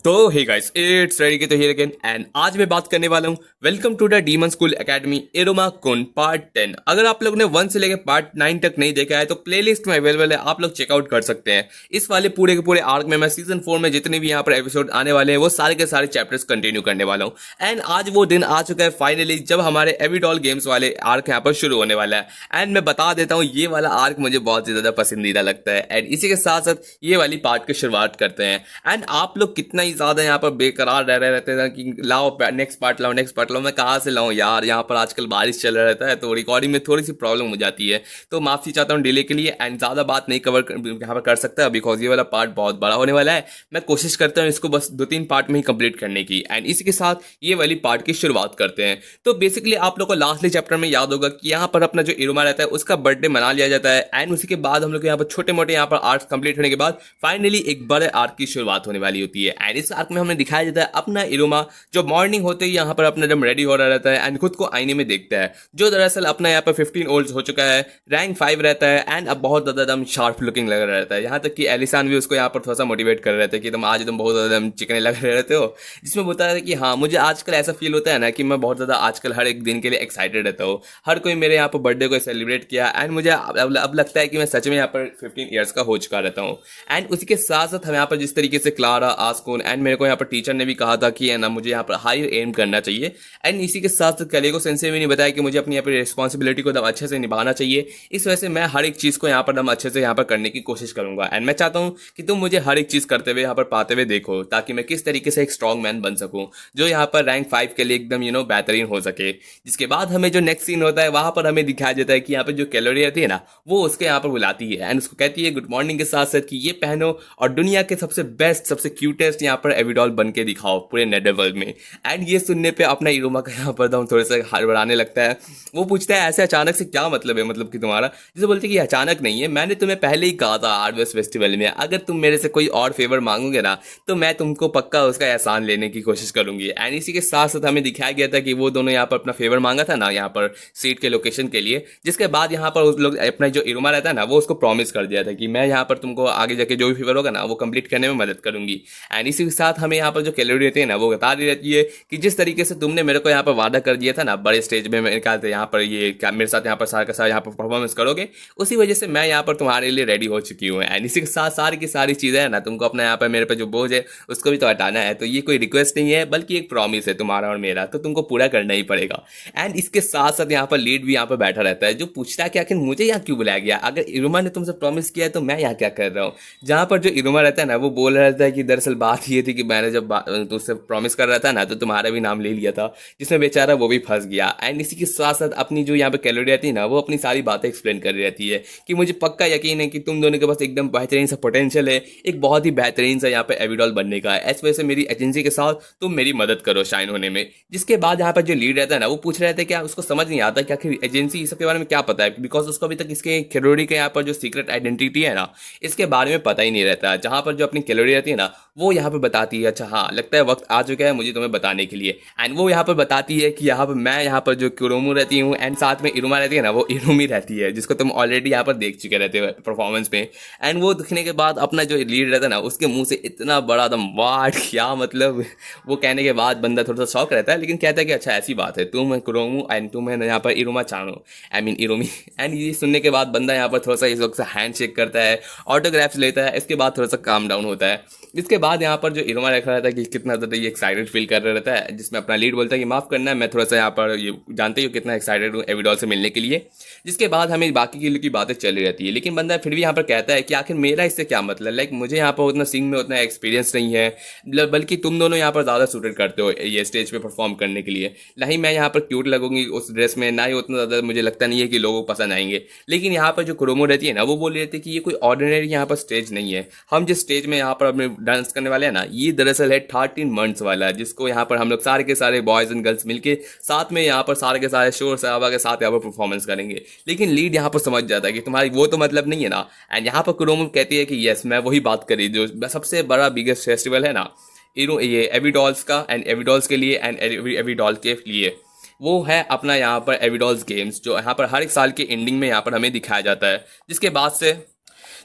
तो hey guys it's ready के तो हियर अगेन एंड आज मैं बात करने वाला हूँ वेलकम टू द डीमन स्कूल एकेडमी एरोमा कुन पार्ट 10। अगर आप लोगों ने 1 से लेकर पार्ट 9 तक नहीं देखा है तो प्लेलिस्ट में अवेलेबल है, आप लोग चेकआउट कर सकते हैं। इस वाले पूरे के पूरे आर्क में मैं सीजन 4 में जितने भी यहाँ पर एपिसोड आने वाले हैं वो सारे के सारे चैप्टर्स कंटिन्यू करने वाला हूँ। एंड आज वो दिन आ चुका है फाइनली जब हमारे एविडॉल गेम्स वाले आर्क यहाँ पर शुरू होने वाला है। एंड मैं बता देता हूँ ये वाला आर्क मुझे बहुत ही ज्यादा पसंदीदा लगता है। एंड इसी के साथ साथ ये वाली पार्ट की शुरुआत करते हैं। एंड आप लोग कितना ही ज्यादा यहाँ पर बेकरार रह रहे रहते हैं कि लाओ नेक्स्ट पार्ट लाओ नेक्स्ट पार्ट लाओ। मैं कहाँ से लाऊं यार, यहाँ पर आजकल बारिश चल रहा रहता है तो रिकॉर्डिंग में थोड़ी सी प्रॉब्लम हो जाती है, तो माफी चाहता हूँ डिले के लिए। एंड ज्यादा बात नहीं कवर यहाँ पर कर सकता बिकॉज ये वाला पार्ट बहुत बड़ा होने वाला है। मैं कोशिश करता हूँ इसको बस 2-3 पार्ट में ही कंप्लीट करने की। एंड इसी के साथ ये वाली पार्ट की शुरुआत करते हैं। तो बेसिकली आप लोग को लास्टली चैप्टर में याद होगा कि यहाँ पर अपना जो इरुमा रहता है उसका बर्थडे मना लिया जाता है। एंड उसी के बाद हम लोग यहाँ पर छोटे मोटे यहाँ पर आर्ट कंप्लीट होने के बाद फाइनली एक बड़े आर्क की शुरुआत होने वाली होती है। एंड इस आर्क में हमें दिखाया जाता है अपना इरुमा जो मॉर्निंग होते ही यहाँ पर अपना जब रेडी हो रहा रहता है एंड खुद को आईने में देखता है, जो दरअसल अपना यहाँ पर 15 ओल्ड हो चुका है, रैंक 5 रहता है एंड अब बहुत ज्यादा एकदम शार्प लुकिंग लग रहा रहता है। यहाँ तक कि एलिसान भी उसको यहाँ पर थोड़ा सा मोटिवेट कर रहे थे कि तुम आज तुम बहुत ज्यादा चिकने लग रहे रहते हो, जिसमें बताया था कि हाँ मुझे आजकल ऐसा फील होता है ना कि मैं बहुत ज्यादा आजकल हर एक दिन के लिए एक्साइटेड रहता हूँ। हर कोई मेरे यहाँ पर बर्थडे को सेलिब्रेट किया एंड मुझे अब लगता है कि मैं सच में यहाँ पर 15 ईयर्स का हो चुका रहता हूँ। एंड उसी के साथ साथ हम यहाँ पर जिस तरीके से क्लारा आस्कोन एंड मेरे को यहाँ पर टीचर ने भी कहा था कि है ना मुझे यहाँ पर हाई एम करना चाहिए। एंड इसी के साथ साथ कैलेगो सेंसे भी नहीं बताया कि मुझे अपनी यहाँ पर रिस्पॉन्सिबिलिटी को अच्छे से निभाना चाहिए। इस वजह से मैं हर एक चीज़ को यहाँ पर अच्छे से यहाँ पर करने की कोशिश करूंगा। एंड मैं चाहता हूँ कि तुम मुझे हर एक चीज़ करते हुए यहाँ पर पाते हुए देखो ताकि मैं किस तरीके से एक स्ट्रॉन्ग मैन बन सकूँ जो यहाँ पर रैंक 5 के लिए एकदम बेहतरीन हो सके। जिसके बाद हमें जो नेक्स्ट सीन होता है वहां पर हमें दिखाया जाता है कि यहाँ पर जो कैलोरी रहती है ना वो उसके यहाँ पर बुलाती है एंड उसको कहती है गुड मॉर्निंग के साथ साथ कि ये पहनो और दुनिया के सबसे बेस्ट सबसे क्यूटेस्ट यहाँ पर एविडॉल बन के दिखाओ पूरे नेदरवर्ल्ड में। एंड ये सुनने पे अपना इरुमा का यहाँ पर दम थोड़ा सा हड़बड़ाने लगता है। वो पूछता है ऐसे अचानक से क्या मतलब है, मतलब कि तुम्हारा, जिसे बोलते हैं कि अचानक नहीं है, मैंने तुम्हें पहले ही कहा था आर्टवेस्ट फेस्टिवल में अगर तुम मेरे से कोई और फेवर मांगोगे ना तो मैं तुमको पक्का उसका एहसान लेने की कोशिश करूंगी। एंड इसी के साथ साथ हमें दिखाया गया था कि वो दोनों यहाँ पर अपना फेवर मांगा था ना यहाँ पर सीट के लोकेशन के लिए, जिसके बाद यहाँ पर उस लोग अपना जो इरुमा रहता है ना वो उसको प्रॉमिस कर दिया था कि मैं यहाँ पर तुमको आगे जाके जो भी फेवर होगा ना वो कंप्लीट करने में मदद करूंगी। एंड इसी के साथ हमें यहाँ पर जो कैलोरी रहती है ना वो बता रही रहती है कि जिस तरीके से तुमने मेरे को यहाँ पर वादा कर दिया था ना बड़े स्टेज में मेरे ख्याल से यहाँ पर ये क्या मेरे साथ यहाँ पर सारा का सारा यहाँ पर परफॉर्मेंस करोगे, उसी वजह से मैं यहाँ पर तुम्हारे लिए रेडी हो चुकी हूँ। एंड इसी के साथ सारी की सारी चीज़ें है ना तुमको अपना यहाँ पर मेरे पे जो बोझ है उसको भी तो हटाना है, तो ये कोई रिक्वेस्ट नहीं है बल्कि एक प्रॉमिस है तुम्हारा और मेरा, तो तुमको पूरा करना ही पड़ेगा। एंड इसके साथ साथ यहाँ पर लीड भी यहाँ पर बैठा रहता है जो पूछता है कि आखिर मुझे यहाँ क्यों बुलाया गया, अगर इरुमा ने तुमसे प्रॉमिस किया है तो मैं यहाँ क्या कर रहा हूँ। जहाँ पर जो इरुमा रहता है ना वो बोल रहा था कि दरअसल बात ये थी कि मैंने जब तुझसे प्रॉमिस कर रहा था ना तो तुम्हारा भी नाम ले लिया था, जिसमें बेचारा वो भी फंस गया। एंड इसी के साथ साथ अपनी जो यहाँ पे कैलोरी रहती है ना वो अपनी सारी बातें एक्सप्लेन कर रही रहती है कि मुझे पक्का यकीन है कि तुम दोनों के पास एकदम बेहतरीन सा पोटेंशियल है, एक बहुत ही बेहतरीन सा यहाँ पे एविडॉल बनने का है। इस वजह से मेरी एजेंसी के साथ तुम मेरी मदद करो शाइन होने में। जिसके बाद यहाँ पर जो लीड रहता है ना वो पूछ रहे थे क्या उसको समझ नहीं आता कि आखिर एजेंसी इस सब के बारे में क्या पता है, बिकॉज उसको अभी तक इसके कैलोरी के यहाँ पर जो सीक्रेट आइडेंटिटी है ना इसके बारे में पता ही नहीं रहता है। जहाँ पर जो अपनी कैलोरी रहती है ना वो यहाँ पर बताती है अच्छा हाँ लगता है वक्त आ चुका है मुझे तुम्हें बताने के लिए। एंड वो यहाँ पर बताती है कि यहाँ पर मैं यहाँ पर जो कुरोमू रहती हूँ एंड साथ में इरुमा रहती है ना वो इरुमी रहती है जिसको तुम ऑलरेडी यहाँ पर देख चुके रहते हो परफॉर्मेंस में। एंड वो दिखने के बाद अपना जो लीड रहता है ना उसके मुंह से इतना बड़ा दम वाट क्या मतलब, वो कहने के बाद बंदा थोड़ा सा शौक रहता है लेकिन कहता है कि अच्छा ऐसी बात है तुम कुरोमू एंड तुम है यहाँ पर इरुमा चानो आई मीन इरुमी। एंड ये सुनने के बाद बंदा यहाँ पर थोड़ा सा इस वक्त हैंड शेक करता है, ऑटोग्राफ्स लेता है, इसके बाद थोड़ा सा काम डाउन होता है। इसके बाद यहाँ पर जो इरुमा रखा रहता है कि कितना ज़्यादा ये एक्साइटेड फील कर रहा रहता है, जिसमें अपना लीड बोलता है कि माफ़ करना है मैं थोड़ा सा यहाँ पर ये जानते ही हो कितना एक्साइटेड हूँ एविडॉल से मिलने के लिए। जिसके बाद हमें बाकी की बातें चली रहती है लेकिन बंदा फिर भी यहाँ पर कहता है कि आखिर मेरा इससे क्या मतलब, लाइक मुझे यहाँ पर उतना सिंग में उतना एक्सपीरियंस नहीं है बल्कि तुम दोनों यहाँ पर ज़्यादा सूटेड करते हो ये स्टेज पे परफॉर्म करने के लिए। ना ही मैं यहाँ पर क्यूट लगूंगी उस ड्रेस में, ना ही उतना ज़्यादा मुझे लगता नहीं है कि लोगों को पसंद आएंगे। लेकिन यहाँ पर जो क्रोमो रहती है ना वो बोल रही थी कि ये कोई ऑर्डिनरी यहाँ पर स्टेज नहीं है, हम जिस स्टेज में यहाँ पर अपने डांस करने वाले हैं ना ये दरअसल है 13 मंथ्स वाला, जिसको यहाँ पर हम लोग सारे के सारे बॉयज एंड गर्ल्स मिलके साथ में यहाँ पर सारे के सारे शोर शराबा के साथ यहाँ पर परफॉर्मेंस करेंगे। लेकिन लीड यहाँ पर समझ जाता है कि तुम्हारी वो तो मतलब नहीं है ना। एंड यहाँ पर कुरोमो कहती है कि यस मैं वही बात करी जो सबसे बड़ा बिगेस्ट फेस्टिवल है ना ये एविडॉल्स का एंड एविडॉल्स के लिए एंड एविडॉल के लिए, वो है अपना यहाँ पर एविडॉल्स गेम्स जो यहाँ पर हर एक साल के एंडिंग में यहाँ पर हमें दिखाया जाता है। जिसके बाद से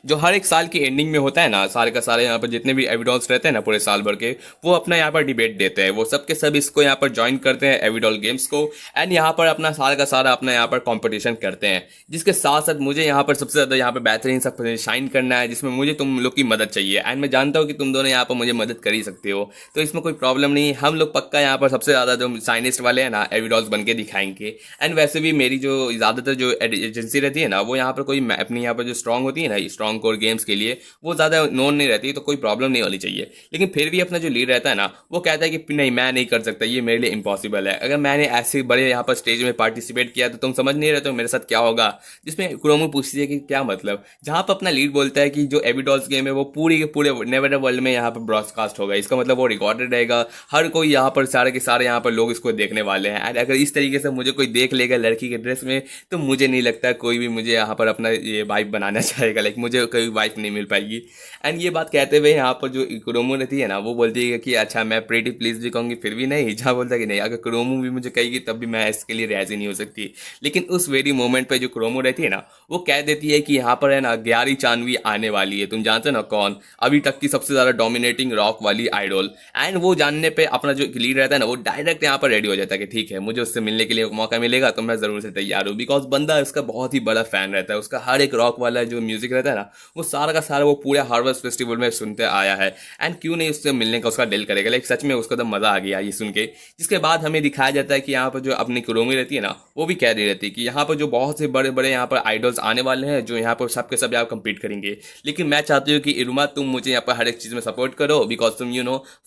जो हर एक साल की एंडिंग में होता है ना, सारे का सारे यहाँ पर जितने भी एविडॉल्स रहते हैं ना पूरे साल भर के, वो अपना यहाँ पर डिबेट देते हैं। वो सब के सब इसको यहाँ पर ज्वाइन करते हैं एविडॉल गेम्स को, एंड यहाँ पर अपना सारा का सारा अपना यहाँ पर कंपटीशन करते हैं। जिसके साथ साथ मुझे यहाँ पर सबसे ज़्यादा यहाँ पर बेहतरीन सब शाइन करना है, जिसमें मुझे तुम लोग की मदद चाहिए। एंड मैं जानता हूँ कि तुम दोनों यहाँ पर मुझे मदद कर ही सकते हो, तो इसमें कोई प्रॉब्लम नहीं है। हम लोग पक्का यहाँ पर सबसे ज़्यादा जो साइनिस्ट वाले हैं ना एविडॉल्स बन के दिखाएंगे। एंड वैसे भी मेरी जो ज़्यादातर जो एजेंसी रहती है ना, वो यहाँ पर कोई अपनी यहाँ पर जो स्ट्रॉन्ग होती है ना स्ट्रॉन्ग कोर गेम्स के लिए, वो ज़्यादा नोन नहीं रहती, तो कोई प्रॉब्लम नहीं होनी चाहिए। लेकिन फिर भी अपना जो लीड रहता है ना, वो कहता है कि नहीं मैं नहीं कर सकता, ये मेरे लिए इम्पॉसिबल है। अगर मैंने ऐसे बड़े यहाँ पर स्टेज में पार्टिसिपेट किया तो तुम समझ नहीं रहते हो मेरे साथ क्या होगा। जिसमें क्रोमो पूछती है कि क्या मतलब, जहाँ पर अपना लीड बोलता है कि जो एविडॉल्स गेम है वो पूरी के पूरे नेवर वर्ल्ड में यहाँ पर ब्रॉडकास्ट होगा, इसका मतलब वो रिकॉर्डेड रहेगा, हर कोई यहाँ पर सारे के सारे यहाँ पर लोग इसको देखने वाले हैं। एंड अगर इस तरीके से मुझे कोई देख लेगा लड़की के ड्रेस में, तो मुझे नहीं लगता कोई भी मुझे यहाँ पर अपना ये वाइफ बनाना चाहेगा, लाइक मुझे कोई वाइफ नहीं मिल पाएगी। एंड ये बात कहते हुए यहाँ पर जो क्रोमो रहती है ना, वो बोलती है कि अच्छा मैं प्रीटी प्लीज भी कहूँगी फिर भी नहीं, जहाँ बोलता है कि नहीं अगर क्रोमो भी मुझे कहेगी तब भी मैं इसके लिए राजी नहीं हो सकती। लेकिन उस वेरी मोमेंट पे जो क्रोमो रहती है ना, वो कह देती है कि यहाँ पर है ना ग्यारह जानवी आने वाली है, तुम जानते हो ना कौन, अभी तक की सबसे ज़्यादा डोमिनेटिंग रॉक वाली आइडल। एंड वो जानने पे अपना जो लीड रहता है ना, वो डायरेक्ट यहाँ पर रेडी हो जाता है कि ठीक है मुझे उससे मिलने के लिए मौका मिलेगा तो मैं ज़रूर से तैयार हूँ। बिकॉज बंदा उसका बहुत ही बड़ा फैन रहता है, उसका हर एक रॉक वाला जो म्यूजिक रहता है ना, वो सारा का सारा वो पूरे हार्वेस्ट फेस्टिवल में सुनते आया है। एंड क्यों नहीं उससे मिलने का उसका दिल करेगा, लाइक सच में उसको तो मज़ा आ गया ये सुन के। जिसके बाद हमें दिखाया जाता है कि यहाँ पर जो अपनी क्रोमी रहती है ना, वो भी कह रही रहती है कि यहाँ पर जो बहुत से बड़े बड़े यहाँ पर आइडल्स आने वाले हैं जो यहाँ पर सबके सब यहाँ कम्पीट करेंगे, लेकिन मैं चाहती हूँ कि इरुमा तुम मुझे यहाँ पर हर एक चीज़ में सपोर्ट करो, बिकॉज तुम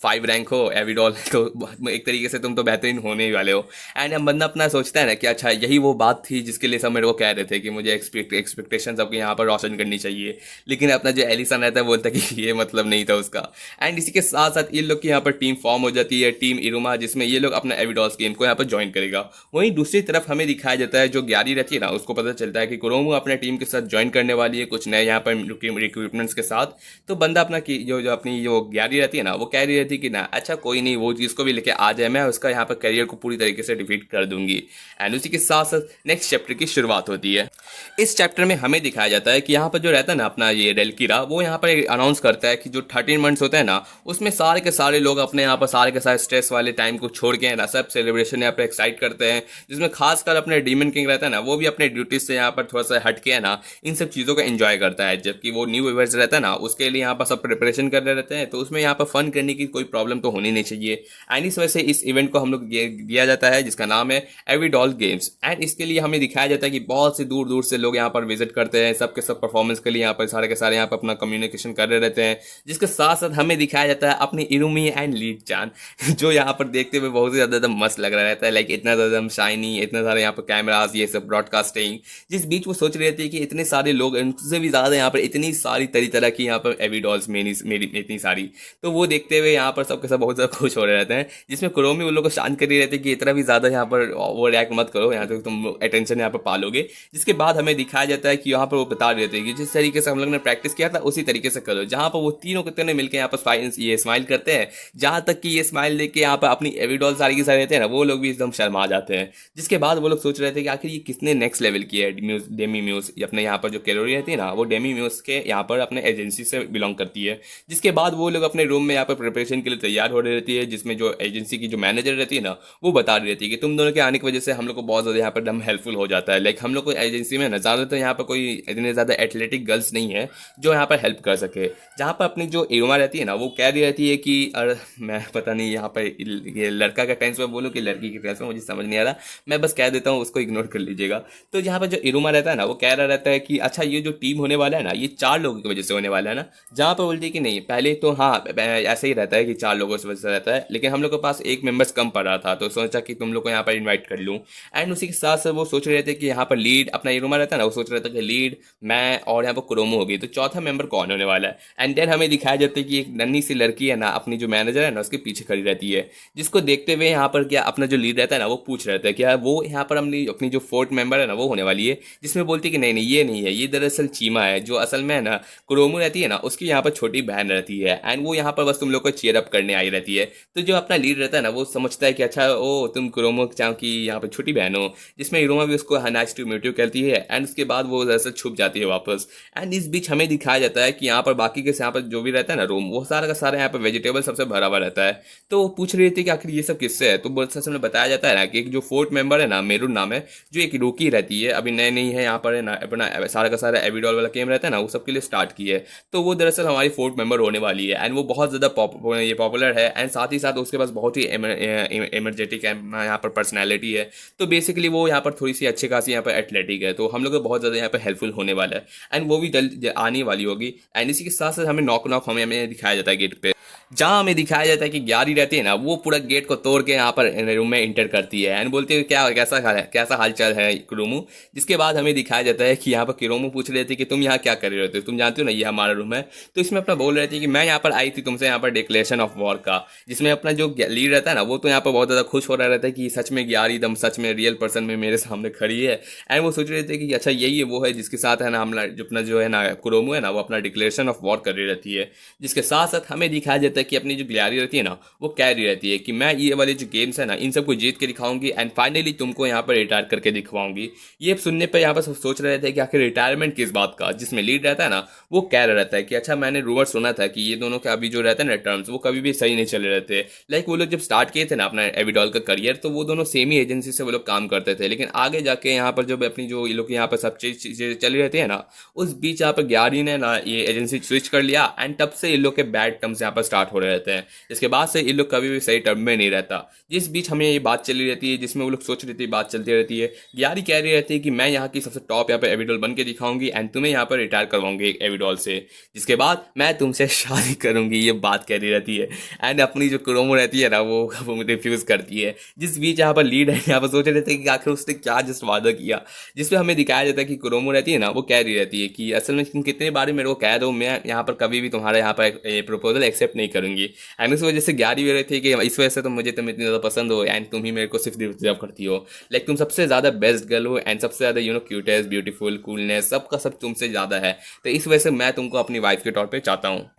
5 रैंक हो एविडॉल, तो एक तरीके से तुम तो बेहतरीन होने ही वाले हो। एंड हम बंदा अपना सोचता है ना कि अच्छा यही वो बात थी जिसके लिए सब मेरे को कह रहे थे कि मुझे एक्सपेक्टेशन सबके यहाँ पर रोशन करनी चाहिए। लेकिन अपना जो एलिसन रहता है बोलता है कि ये मतलब नहीं था उसका। एंड इसी के साथ साथ इन लोग की यहाँ पर टीम फॉर्म हो जाती है, टीम इरुमा, जिसमें ये लोग अपना एविडॉल्स गेम को यहाँ पर ज्वाइन करेगा। वहीं दूसरी तरफ हमें दिखाया जाता है जो ग्यारी रहती है ना, उसको पता चलता है कि क्रोमो अपने टीम के साथ ज्वाइन करने वाली है कुछ नए यहाँ पर रिक्रूटमेंट्स के साथ। तो बंदा अपना की जो अपनी जो ग्यारी रहती है ना, वो कह रही रहती है कि ना अच्छा कोई नहीं, वो चीज़ को भी लेके आ जाए, मैं उसका यहाँ पर करियर को पूरी तरीके से डिफीट कर दूंगी। एंड उसी के साथ साथ नेक्स्ट चैप्टर की शुरुआत होती है। इस चैप्टर में हमें दिखाया जाता है कि यहाँ पर जो रहता है ना अपना ये रेलकीरा, वो यहाँ पर अनाउंस करता है कि जो 13 मंथ्स होते हैं ना, उसमें सारे के सारे लोग अपने यहाँ पर सारे के सारे स्ट्रेस वाले टाइम को छोड़ के ना सब सेलिब्रेशन यहाँ पर एक्साइट करते हैं। जिसमें खासकर अपने डीमन किंग रहता है ना, वो भी अपने ड्यूटीज से यहाँ पर थोड़ा सा हट के है ना इन सब चीज़ों को एंजॉय करता है। जबकि वो न्यू व्यूअर्स रहता है ना, उसके लिए यहाँ पर सब प्रिपरेशन कर रहे रहते हैं, तो उसमें यहाँ पर फन करने की कोई प्रॉब्लम तो होनी नहीं चाहिए। एंड इस वजह से इस इवेंट को हम लोग दिया जाता है जिसका नाम है एविडॉल गेम्स। एंड इसके लिए हमें दिखाया जाता है कि बहुत से दूर दूर से लोग यहाँ पर विजिट करते हैं, सबके सब परफॉर्मेंस के लिए यहाँ पर सारे के सारे यहाँ पर अपना कम्युनिकेशन कर रहे रहते हैं। जिसके साथ साथ हमें दिखाया जाता है अपनी इरुमी एंड लीड चान, जो यहाँ पर देखते हुए बहुत ही ज़्यादा मस्त लग रहा रहता है, लाइक इतना ज़्यादा शाइनी, इतना सारे यहाँ पर कैमराज, ये सब ब्रॉडकास्टिंग। जिस बीच वो सोच रही थी कि इतने सारे लोग, उनसे भी ज़्यादा यहाँ पर इतनी सारी तरह की यहाँ पर एविडॉल्स मेरी इतनी सारी, तो वो देखते हुए यहाँ पर सबके सब बहुत ज़्यादा खुश हो रहे रहते हैं। जिसमें क्रोमी उन लोग को शांत कर रही रहती है कि इतना भी ज़्यादा यहाँ पर वो रिएक्ट मत करो, यहाँ तक तुम अटेंशन यहाँ पर पालोगे। जिसके बाद हमें दिखाया जाता है कि यहाँ पर वो बता रहे थे कि जिस तरीके से हम लोग ने प्रैक्टिस किया था उसी तरीके से करो। जहाँ पर वो तीनों कितने मिलकर यहाँ पर ये स्माइल करते हैं, जहाँ तक कि ये स्माइल देख के यहाँ पर अपनी एविडॉल सारी की सारी रहते हैं ना, वो लोग भी एकदम शर्मा जाते हैं। जिसके बाद वो लोग सोच रहे थे कि आखिर ये किसने नेक्स्ट लेवल किया है। डेमी म्यूज अपने यहाँ पर जो कैलोरी रहती है ना, वो डेमी म्यूज के यहाँ पर अपने एजेंसी से बिलोंग करती है। जिसके बाद वो लोग अपने रूम में यहाँ पर प्रिपरेशन के लिए तैयार हो रही रहती है, जिसमें जो एजेंसी की जो मैनेजर रहती है ना, वो बता रही रहती है कि तुम दोनों के आने की वजह से हम लोग को बहुत ज़्यादा यहाँ पर दम हेल्पफुल हो जाता है। लाइक हम लोग को एजेंसी में ना ज़्यादातर यहाँ पर कोई इतने ज़्यादा एथलेटिक गर्ल्स नहीं है जो यहाँ पर हेल्प कर सके। जहाँ पर अपनी जो इरुमा रहती है ना, वो कह रही रहती है कि अरे मैं पता नहीं यहाँ पर ये लड़का का टेंस में बोलूँ कि लड़की के टेंस में, मुझे समझ नहीं आ रहा, मैं बस कह देता हूँ, उसको इग्नोर कर लीजिएगा। तो यहाँ पर जो इरुमा रहता है ना, वो कह रहा रहता है कि अच्छा ये जो टीम होने वाला है ना, ये 4 लोगों की वजह से होने वाला है ना। जहाँ पर बोलती है कि नहीं पहले तो हाँ ऐसे ही रहता है कि 4 लोगों की वजह से रहता है, लेकिन हम लोग के पास एक मेंबर्स कम पड़ रहा था, तो सोचा कि तुम लोग को यहाँ पर इन्वाइट कर लूँ। एंड उसी के साथ साथ वो सोच रहे थे कि यहाँ पर लीड अपना इरुमा रहता है ना, वो सोच रहा था कि लीड मैं और यहाँ पर क्रोमो होगी, तो चौथा मेंबर कौन होने वाला है। एंड देन हमें दिखाया जाता है कि एक नन्ही सी लड़की है ना, अपनी जो मैनेजर है ना, उसके पीछे खड़ी रहती है। जिसको देखते हुए यहाँ पर क्या अपना जो लीड रहता है ना, वो पूछ रहा था क्या वो यहाँ पर अपनी जो 4th मेंबर है ना, वो होने वाली है। जिसमें बोलती है कि नहीं नहीं ये नहीं है, ये दरअसल चीमा है, जो असल में है ना क्रोमो रहती है ना, उसकी यहाँ पर छोटी बहन रहती है। एंड वो यहाँ पर बस तुम लोग को चीयर अप करने आई रहती है। तो जो अपना लीड रहता है ना, वो समझता है कि अच्छा ओ तुम क्रोमो चाहो कि यहाँ पर छोटी बहन हो। जिसमें इरोमा भी उसको नाइस टू मीट यू कहती है। एंड उसके बाद वो दरअसल छुप जाती है वापस। एंड एंड इस बीच हमें दिखाया जाता है कि यहाँ पर बाकी के यहाँ पर जो भी रहता है ना रूम, वो सारा का सारा यहाँ पर वेजिटेबल सबसे भरा हुआ रहता है। तो वो पूछ रही थी कि आखिर ये सब किससे है, तो बहुत में बताया जाता है ना कि एक जो फोर्थ मेंबर है ना, मेरून नाम है, जो एक रूकी रहती है, अभी नई नई है यहाँ पर है ना, अपना सारा का सारा एविडॉल वाला गेम रहता है ना, वो सबके लिए स्टार्ट की है। तो वो दरअसल हमारी फोर्थ मेंबर होने वाली है एंड वो बहुत ज़्यादा ये पॉपुलर है एंड साथ ही साथ उसके पास बहुत ही एनर्जेटिक यहाँ पर पर्सनैलिटी है। तो बेसिकली वो यहाँ पर थोड़ी सी अच्छी खासी यहाँ पर एथलेटिक है, तो हम लोग को बहुत ज़्यादा यहाँ पर हेल्पफुल होने वाला है एंड वो भी जल्द आने वाली होगी। एंड इसी के साथ साथ हमें नॉक नॉक हमें दिखाया जाता है गेट पे, जहाँ हमें दिखाया जाता है कि ग्यारी रहती है ना, वो पूरा गेट को तोड़ के यहाँ पर रूम में इंटर करती है एंड बोलती है क्या कैसा हालचाल है किरोमू। जिसके बाद हमें दिखाया जाता है कि यहाँ पर किरोमू पूछ रहे थे कि तुम यहाँ क्या कर रहे होते हो, तुम जानते हो ना ये हमारा रूम है। तो इसमें अपना बोल रहे थे कि मैं यहाँ पर आई थी तुमसे यहाँ पर डिक्लेरेशन ऑफ वॉर का, जिसमें अपना जो लीड रहता है ना, वो तो यहाँ पर बहुत ज़्यादा खुश हो रहा रहता है कि सच में ग्यारी एकदम सच में रियल पर्सन में मेरे सामने खड़ी है। एंड वो सोच रहे थे कि अच्छा यही है वो है जिसके साथ है ना हम अपना जो है ना किरोमू है ना, वो अपना डिक्लेरेशन ऑफ वॉर कर रही रहती है। जिसके साथ साथ हमें दिखाया जाता है कि अपनी जो ग्यारी रहती है ना, वो कह रही रहती है कि मैं ये वाले जो गेम्स है ना, इन सबको जीत के दिखाऊंगी एंड फाइनली तुमको यहाँ पर रिटायर करके दिखवाऊंगी। ये सुनने पर यहाँ पर सोच रहे थे कि आखिर रिटायरमेंट किस बात का, जिसमें लीड रहता है ना, वो कह रहा रहता है कि अच्छा मैंने रूमर सुना था कि ये दोनों का अभी जो रहता है ना टर्म्स, वो कभी भी सही नहीं चले रहते। लाइक वो लोग जब स्टार्ट किए थे ना अपना एविडॉल का करियर, तो वो दोनों सेम ही एजेंसी से वो लोग काम करते थे, लेकिन आगे जाके यहाँ पर जब अपनी जो ये लोग यहाँ पर सब चीज़ें चली रहती है ना, उस बीच यहाँ पर ग्यारी ने ना ये एजेंसी स्विच कर लिया एंड तब से इन लोग के बैड टर्म्स यहाँ पर स्टार्ट हो रहे रहते हैं। इसके बाद से इन लोग कभी भी सही टर्म में नहीं रहता। जिस बीच हमें ये बात चली रहती है, जिसमें वो लोग सोच रही थी, बात चलती रहती है, ग्यारी कह रही रहती है कि मैं यहाँ की सबसे टॉप यहाँ पर एविडॉल बन के दिखाऊंगी एंड तुम्हें यहाँ पर रिटायर करवाऊंगी एक एविडॉल से, जिसके बाद मैं तुमसे शादी करूंगी, ये बात कह रही रहती है। एंड अपनी जो क्रोमो रहती है ना, वो रिफ्यूज करती है। जिस बीच यहाँ पर लीड है यहाँ पर सोच रहे थे कि आखिर उसने क्या जस्ट वादा किया, जिसपे हमें दिखाया जाता है कि क्रोमो रहती है ना, वो कह रही रहती है कि असल में तुम कितने बार मेरे को कह दो, मैं यहाँ पर कभी भी तुम्हारा यहाँ पर प्रपोजल एक्सेप्ट नहीं करूंगी। एंड उस वजह से ग्यारी भी रही थी कि इस वजह से तुम मुझे तुम इतनी ज़्यादा पसंद हो एंड तुम ही मेरे को सिर्फ डिजर्व करती हो। लाइक तुम सबसे ज़्यादा बेस्ट गर्ल हो एंड सबसे ज़्यादा क्यूटेस्ट ब्यूटीफुल कूलनेस सबका सब तुमसे ज़्यादा है, तो इस वजह से मैं तुमको अपनी वाइफ के तौर पर चाहता हूँ।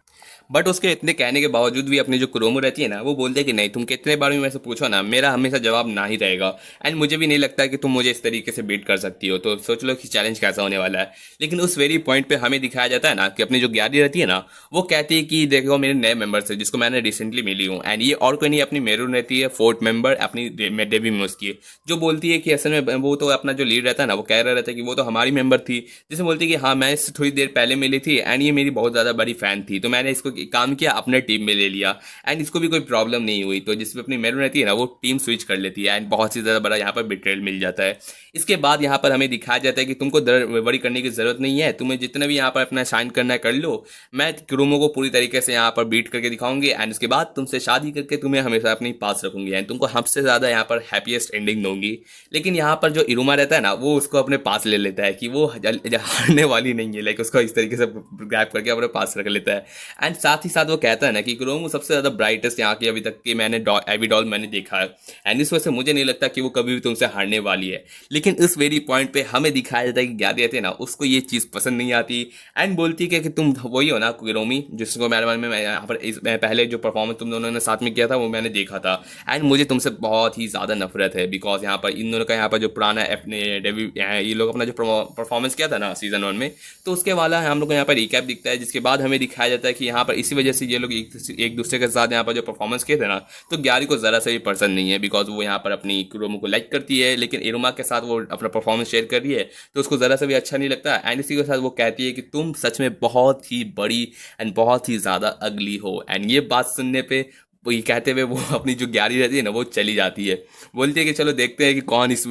बट उसके इतने कहने के बावजूद भी अपनी जो क्रोमो रहती है ना, वो बोलते हैं कि नहीं, तुम कितने बार भी मेरे से पूछो ना, मेरा हमेशा जवाब ना ही रहेगा एंड मुझे भी नहीं लगता कि तुम मुझे इस तरीके से बीट कर सकती हो। तो सोच लो कि चैलेंज कैसा होने वाला है। लेकिन उस वेरी पॉइंट पे हमें दिखाया जाता है ना कि अपनी जो ग्यारी रहती है ना, वो कहती है कि देखो मेरे नए मेंबर्स है जिसको मैंने रिसेंटली मिली हूँ एंड ये और कोई नहीं अपनी मेरून रहती है, फोर्थ मेंबर अपनी डेबी म्यूज की, जो बोलती है कि असल में वो तो अपना जो लीड रहता है ना, वो कह रहा रहता है कि वो तो हमारी मेंबर थी, जिसमें बोलती है कि हाँ मैं इससे थोड़ी देर पहले मिली थी एंड ये मेरी बहुत ज़्यादा बड़ी फैन थी, तो मैंने इसको काम किया अपने टीम में ले लिया एंड इसको भी कोई प्रॉब्लम नहीं हुई। तो जिसमें अपनी मेरून रहती है ना, वो टीम स्विच कर लेती है एंड बहुत ही ज़्यादा बड़ा यहाँ पर बिट्रेल मिल जाता है। इसके बाद यहाँ पर हमें दिखाया जाता है कि तुमको वरी करने की ज़रूरत नहीं है, तुम्हें जितना भी यहाँ पर अपना साइन करना है कर लो, मैं क्रोमो को पूरी तरीके से यहाँ पर बीट करके दिखाऊंगी एंड उसके बाद तुमसे शादी करके तुम्हें हमेशा अपने पास रखूंगी एंड तुमको हमसे ज़्यादा यहाँ पर हैप्पीएस्ट एंडिंग दूंगी। लेकिन यहाँ पर जो इरुमा रहता है ना, वो उसको अपने पास ले लेता है कि वो हारने वाली नहीं है, लाइक उसको इस तरीके से ग्रैब करके अपने पास रख लेता है। एंड साथ ही साथ वो कहता है ना कि क्रोमो सबसे ज़्यादा ब्राइटेस्ट यहाँ की अभी तक की मैंने एविडॉल मैंने देखा है एंड इस वजह से मुझे नहीं लगता कि वो कभी भी तुमसे हारने वाली है। लेकिन इस वेरी पॉइंट पे हमें दिखाया जाता है कि ग्यारी रहती है ना, उसको ये चीज़ पसंद नहीं आती एंड बोलती है कि तुम वही हो ना क्रोमी, जिसको मैं यहाँ पर पहले जो परफॉर्मेंस तुम दोनों ने साथ में किया था वो मैंने देखा था एंड मुझे तुमसे बहुत ही ज़्यादा नफरत है, बिकॉज यहाँ पर इन दोनों का यहाँ पर जो पुराना अपने ये लोग अपना जो परफॉर्मेंस किया था ना सीजन 1 में, तो उसके वाला हम लोग को यहाँ पर रिकैप दिखता है। जिसके बाद हमें दिखाया जाता है कि यहाँ पर इसी वजह से ये लोग एक दूसरे के साथ यहाँ पर जो परफॉर्मेंस किए थे ना, तो ग्यारी को ज़रा से भी पसंद नहीं है, बिकॉज वो यहाँ पर अपनी क्रोमो को लाइक करती है, लेकिन इरुमा के साथ वो अपना परफॉर्मेंस शेयर कर रही है तो उसको ज़रा से भी अच्छा नहीं लगता एंड इसी के साथ वो कहती है कि तुम सच में बहुत ही बड़ी एंड बहुत ही ज़्यादा अगली हो। एंड ये बात सुनने पे वो ये कहते हुए वो अपनी जो ग्यारी रहती है ना, वो चली जाती है, बोलती है कि चलो देखते हैं कि कौन इस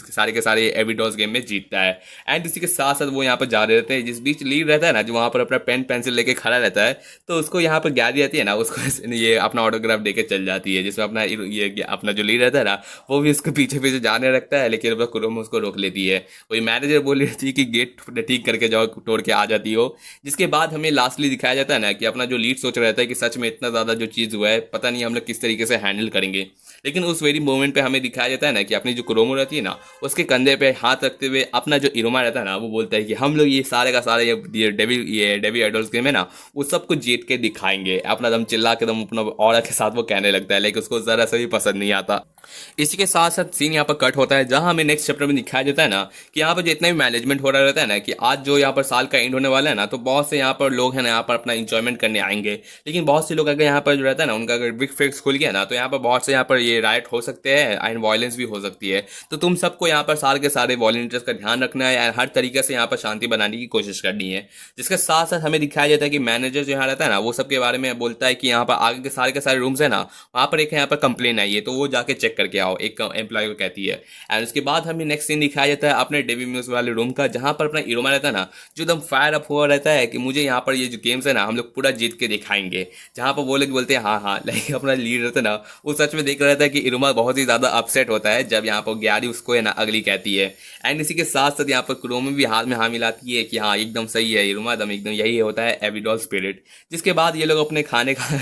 सारे के सारे एविडॉस गेम में जीतता है। एंड इसी के साथ साथ वो यहाँ पर जा रहे रहते हैं। जिस बीच लीड रहता है ना, जो वहाँ पर अपना पेन पेंसिल लेके खड़ा रहता है, तो उसको यहाँ पर ग्यारी रहती है ना, उसको ये अपना ऑटोग्राफ दे के चल जाती है, जिसमें अपना ये अपना जो लीड रहता है ना, वो भी उसके पीछे पीछे जाने रखता है, लेकिन अपना क्रोमो उसको रोक लेती है। वही मैनेजर बोल रही थी कि गेट ठीक करके जाओ, तोड़ के आ जाती हो। जिसके बाद हमें लास्टली दिखाया जाता है ना कि अपना जो लीड सोच रहा है कि सच में इतना ज़्यादा जो चीज़ हुआ है, पता नहीं हम लोग किस तरीके से हैंडल करेंगे। लेकिन उस वेरी मोमेंट पे हमें दिखाया जाता है ना कि अपनी जो क्रोमो रहती है ना, उसके कंधे पे हाथ रखते हुए अपना जो इरुमा रहता है ना, वो बोलता है कि हम लोग ये सारे का सारे ये डेवी आइडल्स गेम है ना, वो सबको जीत के दिखाएंगे। अपना दम चिल्ला के दम अपना ऑरा के साथ वो कहने लगता है, लेकिन उसको ज़रा सा भी पसंद नहीं आता। इसी के साथ साथ सीन यहाँ पर कट होता है, जहां हमें नेक्स्ट चैप्टर में दिखाया जाता है ना कि यहाँ पर जितना भी मैनेजमेंट हो रहा रहता है ना कि आज जो यहाँ पर साल का एंड होने वाला है ना, तो बहुत से यहाँ पर लोग हैं ना यहाँ पर अपना इंजॉयमेंट करने आएंगे। लेकिन बहुत से लोग अगर यहाँ पर जो रहता है ना उनका अगर बिग फिक्स खुल गया ना, तो यहाँ पर बहुत से यहाँ पर ये राइट हो सकते हैं एंड वायलेंस भी हो सकती है। तो तुम सबको यहाँ पर सारे के सारे वॉलंटियर्स का ध्यान रखना है एंड हर तरीके से यहाँ पर शांति बनाने की कोशिश करनी है। जिसके साथ साथ हमें दिखाया जाता है कि मैनेजर जो यहाँ रहता है ना, वो सबके बारे में बोलता है कि यहाँ पर आगे के सारे रूम्स है ना, वहाँ पर एक यहाँ पर कंप्लेन आई है, तो वो जाके चेक करके आओ, एक एम्प्लॉय को कहती है। एंड उसके बाद हमें नेक्स्ट सीन दिखाया जाता है अपने डेवी म्यूज वाले रूम का, जहां पर अपना इरोमा रहता है ना, जो एकदम फायर अप हुआ रहता है कि मुझे यहाँ पर ये जो गेम्स है ना हम लोग पूरा जीत के दिखाएंगे। जहां पर वो लोग बोलते हैं हाँ हाँ, लाइक अपना लीड रहता है ना, वो सच में देख रहा रहता है कि इरोमा बहुत ही ज्यादा अपसेट होता है जब यहाँ पर ग्यारी उसको है ना अगली कहती है। एंड इसी के साथ साथ यहाँ पर क्रोमी भी हाथ में हाँ मिलाती है कि हाँ एकदम सही है इरोमा, एकदम यही होता है एविडॉल स्पिरिट। जिसके बाद ये लोग अपने खाने का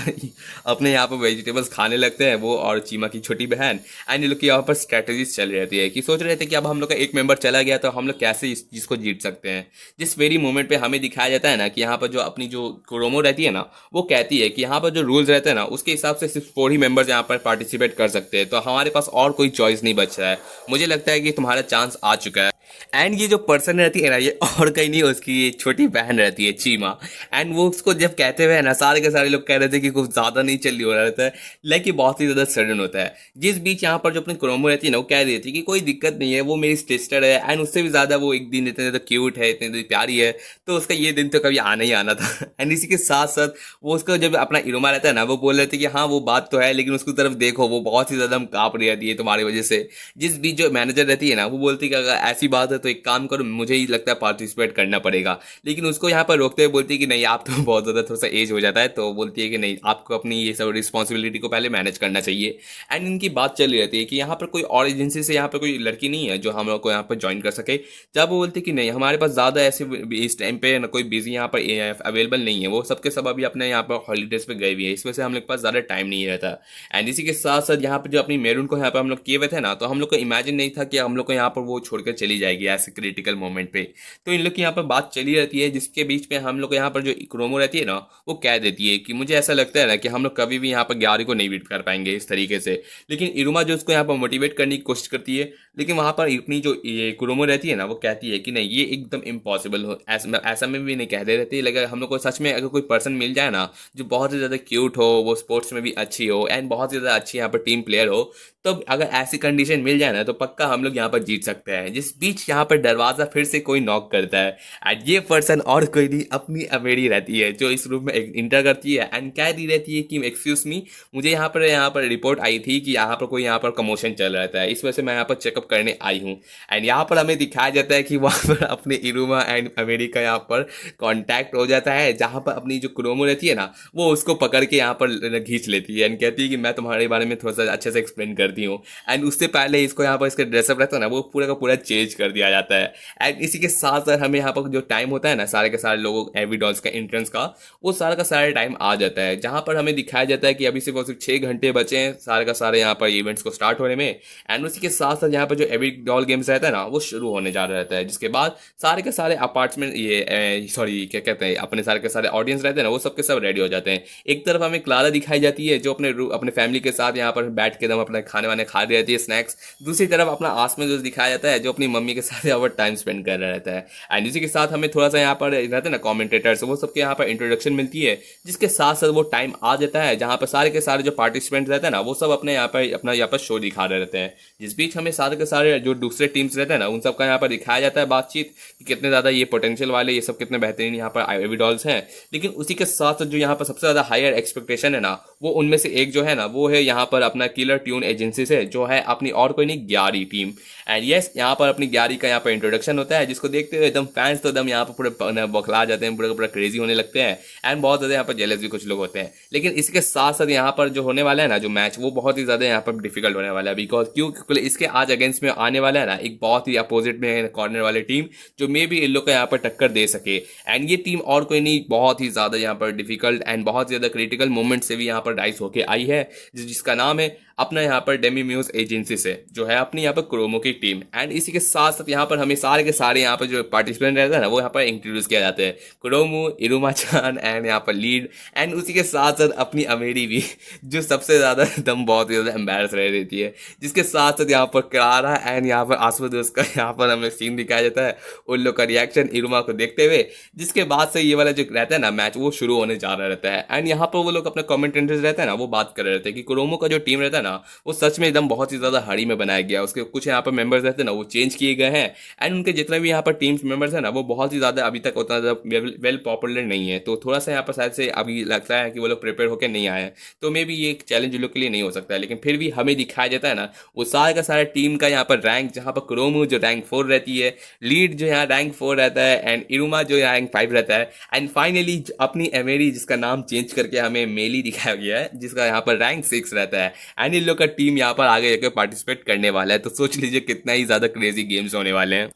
अपने यहाँ पर वेजिटेबल्स खाने लगते हैं, वो और चीमा की छोटी बहन। एंड ये लोग की यहाँ पर स्ट्रेटेजीज चल रहती है कि सोच रहे थे कि अब हम लोग का एक मेंबर चला गया तो हम लोग कैसे इस चीज को जीत सकते हैं। जिस वेरी मोमेंट पे हमें दिखाया जाता है ना कि यहाँ पर जो अपनी जो क्रोमो रहती है ना, वो कहती है कि यहाँ पर जो रूल्स रहते हैं ना उसके हिसाब से सिर्फ 4 ही मेंबर्स यहाँ पर पार्टिसिपेट कर सकते हैं, तो हमारे पास और कोई चॉइस नहीं बच रहा है। मुझे लगता है कि तुम्हारा चांस आ चुका है। एंड ये जो पर्सन रहती है ना, ये और कहीं नहीं, उसकी ये छोटी बहन रहती है चीमा। एंड वो उसको जब कहते हुए ना सारे के सारे लोग कह रहे थे कि कुछ ज्यादा नहीं चल हो रहा रहता है, लाइक ये बहुत ही ज्यादा सडन होता है। जिस बीच यहाँ पर जो अपनी क्रोमो रहती है ना, वो कह रही थी कि कोई दिक्कत नहीं है, वो मेरी सिस्टर है एंड उससे भी ज्यादा वो एक दिन इतने ज्यादा क्यूट है, इतनी ज्यादा प्यारी है, तो उसका ये दिन तो कभी आना ही आना था। एंड इसी के साथ साथ वो उसका जब अपना इरोमा रहता है ना, वो बोल रहे थे कि हाँ वो बात तो है, लेकिन उसकी तरफ देखो वो बहुत ही ज्यादा हम कांप रही रहती है तुम्हारी वजह से। जिस बीच जो मैनेजर रहती है ना, वो बोलती है कि अगर ऐसी बात है तो एक काम करो, मुझे ही लगता है पार्टिसिपेट करना पड़ेगा। लेकिन उसको यहाँ पर रोकते हुए बोलती है कि नहीं, आप तो बहुत ज़्यादा थोड़ा सा एज हो जाता है, तो बोलती है कि नहीं, आपको अपनी ये सब रिस्पॉन्सिबिलिटी को पहले मैनेज करना चाहिए। एंड इनकी बात चल रही रहती है कि यहाँ पर कोई और एजेंसी से यहाँ पर कोई लड़की नहीं है जो हम लोग को यहाँ पर ज्वाइन कर सके। जब वो बोलती है कि नहीं, हमारे पास ज़्यादा ऐसे इस टाइम पे ना कोई बिजी यहाँ पर अवेलेबल नहीं है, वो सबके सब अभी अपने यहाँ पर हॉलीडेज पे गए हुए हैं, इस वजह से हम लोग के पास ज़्यादा टाइम नहीं रहता। एंड इसी के साथ साथ यहाँ पर जो अपनी मेरून को यहाँ पर हम लोग किए हुए थे ना, तो हम लोग को इमेजिन नहीं था कि हम लोग को यहाँ पर वो छोड़कर चली जाएगी ऐसे क्रिटिकल मोमेंट पे। तो इन लोग की यहाँ पर बात चली रहती है, जिसके बीच में हम लोग को यहाँ पर जो क्रोमो रहती है ना, वो कह देती है कि मुझे ऐसा लगता है ना कि हम लोग कभी भी यहाँ पर ग्यारह को नहीं बीट कर पाएंगे इस तरीके से। लेकिन इरुमा जो उसको यहाँ पर मोटिवेट करने की कोशिश करती है, लेकिन वहाँ पर अपनी जो ये क्रोमो रहती है ना, वो कहती है कि नहीं, ये एकदम इम्पॉसिबल हो, ऐसा में भी नहीं कहते रहती है। लेकिन हम लोग को सच में अगर कोई पर्सन मिल जाए ना जो बहुत ही ज़्यादा क्यूट हो, वो स्पोर्ट्स में भी अच्छी हो एंड बहुत ही ज़्यादा अच्छी यहाँ पर टीम प्लेयर हो, तो अगर ऐसी कंडीशन मिल जाए ना, तो पक्का हम लोग यहाँ पर जीत सकते हैं। जिस बीच यहाँ पर दरवाजा फिर से कोई नॉक करता है एंड ये पर्सन और कोई नहीं, अपनी अमेरी रहती है, जो इस रूम में इंटर करती है एंड कह दी रहती है कि एक्सक्यूज मी, मुझे यहाँ पर रिपोर्ट आई थी कि यहाँ पर कोई यहाँ पर कमोशन चल रहा था, इस वजह से मैं यहाँ पर चेकअप करने आई हूँ। एंड यहाँ पर हमें दिखाया जाता है कि वहाँ पर अपने इरुमा एंड अमेरी का यहाँ पर कॉन्टैक्ट हो जाता है, जहाँ पर अपनी जो क्रोमो रहती है ना, वो उसको पकड़ के यहाँ पर खींच लेती है एंड कहती है कि मैं तुम्हारे बारे में थोड़ा सा अच्छे से एक्सप्लेन करती हूँ। एंड उससे पहले इसको यहाँ पर इसका ड्रेसअप रहता है ना, वो पूरा का पूरा चेंज कर दिया जाता है। एंड इसी के साथ साथ हमें यहाँ पर जो टाइम होता है ना सारे के सारे लोगों एवी डॉल्स का एंट्रेंस का, वो सारा का सारा टाइम आ जाता है, जहाँ पर हमें दिखाया जाता है कि अभी सिर्फ 6 घंटे बचे हैं सारे का सारे यहाँ पर इवेंट्स को स्टार्ट होने में। एंड उसी के साथ साथ यहाँ पर जो एवी डॉल गेम्स रहता है ना, वो शुरू होने जा रहा रहता है, जिसके बाद सारे के सारे अपार्टमेंट ये सॉरी क्या कहते हैं, अपने सारे के सारे ऑडियंस रहते हैं ना, वो सबके सब रेडी हो जाते हैं। एक तरफ हमें क्लारा दिखाई जाती है जो अपने फैमिली के साथ यहाँ पर बैठ के दम अपने खाने वाने खा रही रहती है, स्नैक्स। दूसरी तरफ अपना आसमान जो दिखाया जाता है, जो अपनी मम्मी के साथ यहाँ पर टाइम स्पेंड कर रहा रहता है। एंड इसी के साथ हमें थोड़ा सा यहाँ पर रहते हैं ना कॉमेंटेटर्स, वो सबके यहाँ पर इंट्रोडक्शन मिलती है, जिसके साथ साथ वो टाइम आ जाता है जहाँ पर सारे के सारे जो पार्टिसिपेंट रहते हैं ना, वो सब अपने यहाँ पर शो दिखा रहे रहते हैं। जिस बीच हमें सारे के सारे जो दूसरे टीम्स रहते हैं ना, उन सबका यहाँ पर दिखाया जाता है बातचीत कि कितने ज़्यादा ये पोटेंशियल वाले, ये सब कितने बेहतरीन यहाँ पर एवी डॉल्स हैं। लेकिन उसी के साथ साथ जो यहाँ पर सबसे ज़्यादा हायर एक्सपेक्टेशन है ना, वो उनमें से एक जो है ना, वो है यहाँ पर अपना किलर ट्यून एजेंसी से, जो है अपनी और कोई नहीं, ग्यारी टीम। एंड यस, यहाँ पर अपनी ग्यारी का यहाँ पर इंट्रोडक्शन होता है, जिसको देखते हुए एकदम फैंस तो एकदम यहाँ पर पूरे बौखला जाते हैं, पूरा क्रेजी होने लगते हैं एंड बहुत ज़्यादा यहाँ पर जेलस भी कुछ लोग होते हैं। लेकिन इसके साथ साथ यहाँ पर जो होने वाला है ना जो मैच, वो बहुत ही ज़्यादा यहाँ पर डिफिकल्ट होने वाला है, बिकॉज क्योंकि इसके आज अगेंस्ट में आने वाला है ना एक बहुत ही अपोजिट में कॉर्नर वाली टीम, जो मे भी इन लोग का यहाँ पर टक्कर दे सके। एंड ये टीम और कोई नहीं, बहुत ही ज़्यादा यहाँ पर डिफिकल्ट एंड बहुत ज़्यादा क्रिटिकल मोमेंट से भी यहाँ पर राइज होके आई है, जिसका नाम है अपना यहाँ पर डेमी म्यूज एजेंसी से, जो है अपनी यहाँ पर क्रोमो की टीम। एंड इसी के साथ साथ यहाँ पर हमें सारे के सारे यहाँ पर जो पार्टिसिपेंट रहते हैं ना वो यहाँ पर इंट्रोड्यूस किया जाता है, कुरोमू, इरुमा-चान एंड यहाँ पर लीड, एंड उसी के साथ साथ अपनी अमेरी भी जो सबसे ज़्यादा दम बहुत ही ज़्यादा एम्बेरस रह रहती है, जिसके साथ साथ यहाँ पर करारा एंड यहाँ पर आसुदोस का यहाँ पर हमें सीन दिखाया जाता है, उन लोग का रिएक्शन इरुमा को देखते हुए, जिसके बाद से ये वाला जो रहता है ना मैच वो शुरू होने जा रहा रहता है। एंड यहाँ पर वो लोग अपने कमेंटेटर्स रहते हैं ना वो बात कर रहे रहते हैं कि कुरोमो का जो टीम रहता है ना वो सच में एकदम बहुत ही ज़्यादा हड़ी में बनाया गया है, उसके कुछ यहाँ पर मेंबर्स रहते हैं ना वो चेंज किए गए हैं, एंड उनके जितने भी यहाँ पर टीम मेंबर्स हैं ना वो बहुत ही ज़्यादा अभी तक उतना ज़्यादा वेल पॉपुलर नहीं है, तो थोड़ा सा यहाँ पर शायद से अभी लगता है कि वो लोग प्रिपेयर होकर नहीं आए हैं, तो मे बी ये एक चैलेंज लोग के लिए नहीं हो सकता है। लेकिन फिर भी हमें दिखाया जाता है ना वो सारे का सारा टीम का यहाँ पर रैंक, जहाँ पर कुरोमो जो रैंक 4 रहती है, लीड जो यहाँ रैंक 4 रहता है, एंड इरुमा जो रैंक 5 रहता है, एंड फाइनली अपनी एमेरी जिसका नाम चेंज करके हमें मेली दिखाया गया है जिसका यहाँ पर रैंक 6 रहता है, एंड इन लोग का टीम यहाँ पर आगे जाकर पार्टिसिपेट करने वाला है। तो सोच लीजिए कितना ही ज़्यादा क्रेजी गेम्स होने वाले हैं।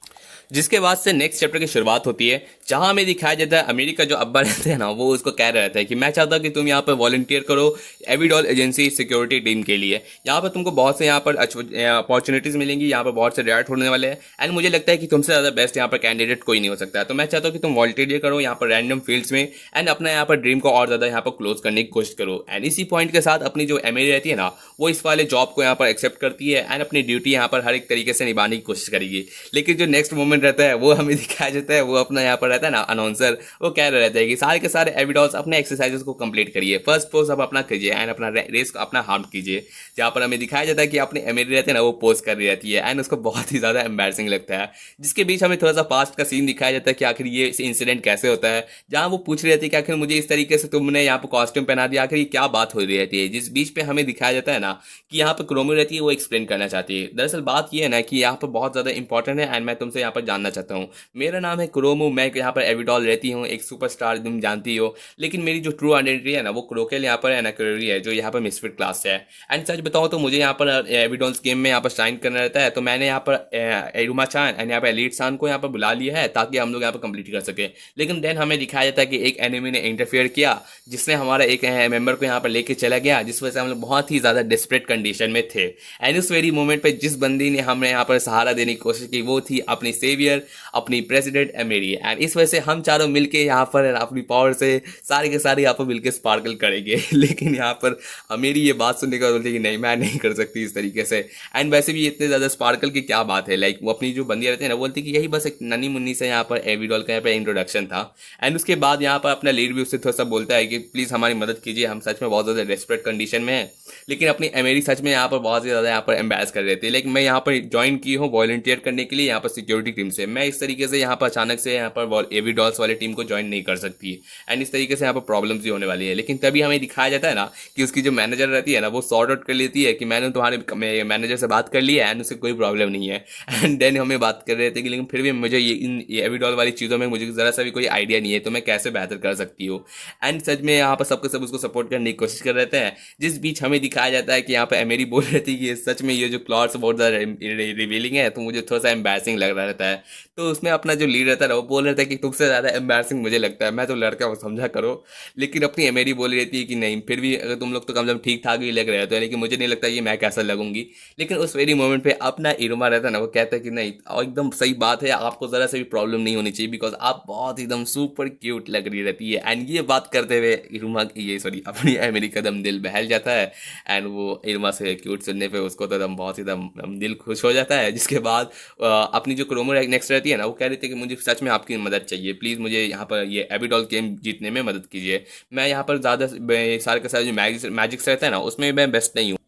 जिसके बाद से नेक्स्ट चैप्टर की शुरुआत होती है, जहां हमें दिखाया जाता है अमेरिका जो अब्बा रहते हैं ना वो उसको कह रहा रहता है कि मैं चाहता हूं कि तुम यहाँ पर वॉलंटियर करो एविडॉल एजेंसी सिक्योरिटी टीम के लिए, यहाँ पर तुमको बहुत से यहाँ पर अपॉर्चुनिटीज़ मिलेंगी, यहाँ पर बहुत से रिजल्ट होने वाले हैं, एंड मुझे लगता है कि तुमसे ज़्यादा बेस्ट यहाँ पर कैंडिडेट कोई नहीं हो सकता है, तो मैं चाहता हूँ कि तुम वॉलंटियर करो यहाँ पर रैंडम फील्ड्स में, एंड अपना यहाँ पर ड्रीम को और ज़्यादा यहाँ पर क्लोज करने की कोशिश करो। एंड इसी पॉइंट के साथ अपनी जो एमएलए रहती है ना वो इस वाले जॉब को यहाँ पर एक्सेप्ट करती है, एंड अपनी ड्यूटी यहाँ पर हर एक तरीके से निभाने की कोशिश करेगी। लेकिन जो नेक्स्ट मोमेंट रहता है वो हमें दिखाया जाता है, वो अपना यहाँ पर रहता है ना अनाउंसर, वो कह रहा रहता है कि सारे के सारे एविडॉल्स अपने एक्सरसाइजेस को कंप्लीट करिए, फर्स्ट पोज आप अपना कीजिए एंड अपना रेस को अपना हार्म कीजिए। जहाँ पर हमें दिखाया जाता है कि अपने एमएलए रहते हैं ना वो पोज कर रही रहती है, एंड उसको बहुत ही ज़्यादा एम्बैरसिंग लगता है। जिसके बीच हमें थोड़ा सा पास्ट का सीन दिखाया जाता है कि आखिर ये इंसिडेंट कैसे होता है, जहाँ वो पूछ रही रहती है कि आखिर मुझे इस तरीके से तुमने यहाँ पर कॉस्ट्यूम पहना दिया, आखिर क्या बात हो रही रहती है। जिस बीच पे हमें दिखाया जाता है ना कि यहाँ पर क्रोमो रहती है वो एक्सप्लेन करना चाहती है। दरअसल बात ये है ना कि यहाँ पर बहुत ज़्यादा इंपॉर्टेंट है, एंड मैं तुमसे यहाँ पर जानना चाहता हूँ, मेरा नाम है क्रोमो, मैं यहाँ पर एविडॉल रहती हूँ, एक सुपरस्टार तुम जानती हो, लेकिन मेरी जो ट्रू आइडेंटिटी है ना वो क्रोकेल यहाँ पर एनाक्रोरी है जो यहाँ पर मिसफिट क्लास है। एंड सच बताऊँ तो मुझे यहाँ पर एविडॉल्स गेम में यहाँ पर साइन करना रहता है, तो मैंने यहाँ पर इरुमा-चान एंड यहाँ पर एलिट-सान को यहाँ पर बुला लिया है ताकि हम लोग यहाँ पर कंप्लीट कर सके। लेकिन देन हमें दिखाया जाता है कि एक एनिमी ने इंटरफेयर किया जिसने हमारा एक मेंबर को यहाँ पर लेके चला गया, जिस वजह से हम लोग बहुत ही ज़्यादा डिस्परेट कंडीशन में थे। एंड उस वेरी मोमेंट पे जिस बंदी ने हमें यहाँ पर सहारा देने की कोशिश की वो थी अपनी सेवियर, अपनी प्रेसिडेंट एमेरी। एंड इस वजह से हम चारों मिलके यहाँ पर अपनी पावर से सारे के सारे यहाँ पर मिलके स्पार्कल करेंगे। लेकिन यहाँ पर मेरी ये बात सुनने का बोलती कि नहीं मैं नहीं कर सकती इस तरीके से। एंड वैसे भी इतने ज़्यादा स्पार्कल की क्या बात है, लाइक वो अपनी जो बंदियाँ रहती है ना बोलती कि यही बस एक नन्ही मुन्नी से यहाँ पर एविडॉल का यहाँ पर इंट्रोडक्शन था। एंड उसके बाद यहाँ पर अपना लीड भी उससे थोड़ा सा बोलता है कि प्लीज़ हमारी मदद कीजिए, हम सच में बहुत ज़्यादा डेस्परेट कंडीशन में है। लेकिन अपनी एमेरी सच में यहाँ पर बहुत ही ज़्यादा यहाँ पर एम्बैस कर रहे थे। लेकिन मैं यहाँ पर ज्वाइन की हूँ वॉलंटियर करने के लिए यहाँ पर सिक्योरिटी टीम से, मैं इस तरीके से यहाँ पर अचानक से यहाँ पर एविडॉल्स वाले टीम को ज्वाइन नहीं कर सकती, एंड इस तरीके से यहाँ पर प्रॉब्लम्स भी होने वाली है। लेकिन तभी हमें दिखाया जाता है ना कि उसकी जो मैनेजर रहती है ना वो सॉर्ट आउट कर लेती है कि मैंने तुम्हारे मैनेजर से बात कर ली है एंड उससे कोई प्रॉब्लम नहीं है। एंड देन हमें बात कर रहे थे कि लेकिन फिर भी मुझे ये एविडॉल वाली चीज़ों में मुझे ज़रा सा भी कोई आइडिया नहीं है, तो मैं कैसे बेहतर कर सकती हूँ। एंड सच में यहाँ पर सबके सब उसको सपोर्ट करने की कोशिश कर रहे हैं। जिस बीच हमें दिखाया जाता है कि यहाँ पर एमेरी बोल रही थी कि सच में ये जो क्लॉट्स बहुत ज़्यादा रिवीलिंग है, तो मुझे थोड़ा सा एम्बैरसिंग लग रहा रहता है। तो उसमें अपना जो लीड रहता है वो बोल रहा था कि तुमसे ज़्यादा एम्बैरसिंग मुझे लगता है, मैं तो लड़का हूँ समझा करो। लेकिन अपनी एमेरी बोल रही थी कि नहीं फिर भी अगर तुम लोग तो कम से कम ठीक ठाक ही लग रहे होते हैं, लेकिन मुझे नहीं लगता कि मैं कैसा लगूंगी। लेकिन उस वेरी मोमेंट पे अपना इरुमा रहता है ना वो कहता है कि नहीं एकदम सही बात है, आपको ज़रा से भी प्रॉब्लम नहीं होनी चाहिए बिकॉज आप बहुत एकदम सुपर क्यूट लग रही रहती है। एंड ये बात करते हुए इरुमा अपनी एमेरी का दम दिल बहल जाता है, एंड वो इरुमा से क्यूट सुनने पे उसको तो दम बहुत ही दम दिल खुश हो जाता है। जिसके बाद अपनी जो क्रोमो नेक्स्ट रहती है ना वो कह रही थी कि मुझे सच में आपकी मदद चाहिए, प्लीज़ मुझे यहाँ पर ये एविडॉल गेम जीतने में मदद कीजिए। मैं यहाँ पर ज़्यादा सारे के सारे जो मैजिक्स रहता है ना उसमें मैं बेस्ट नहीं हूँ,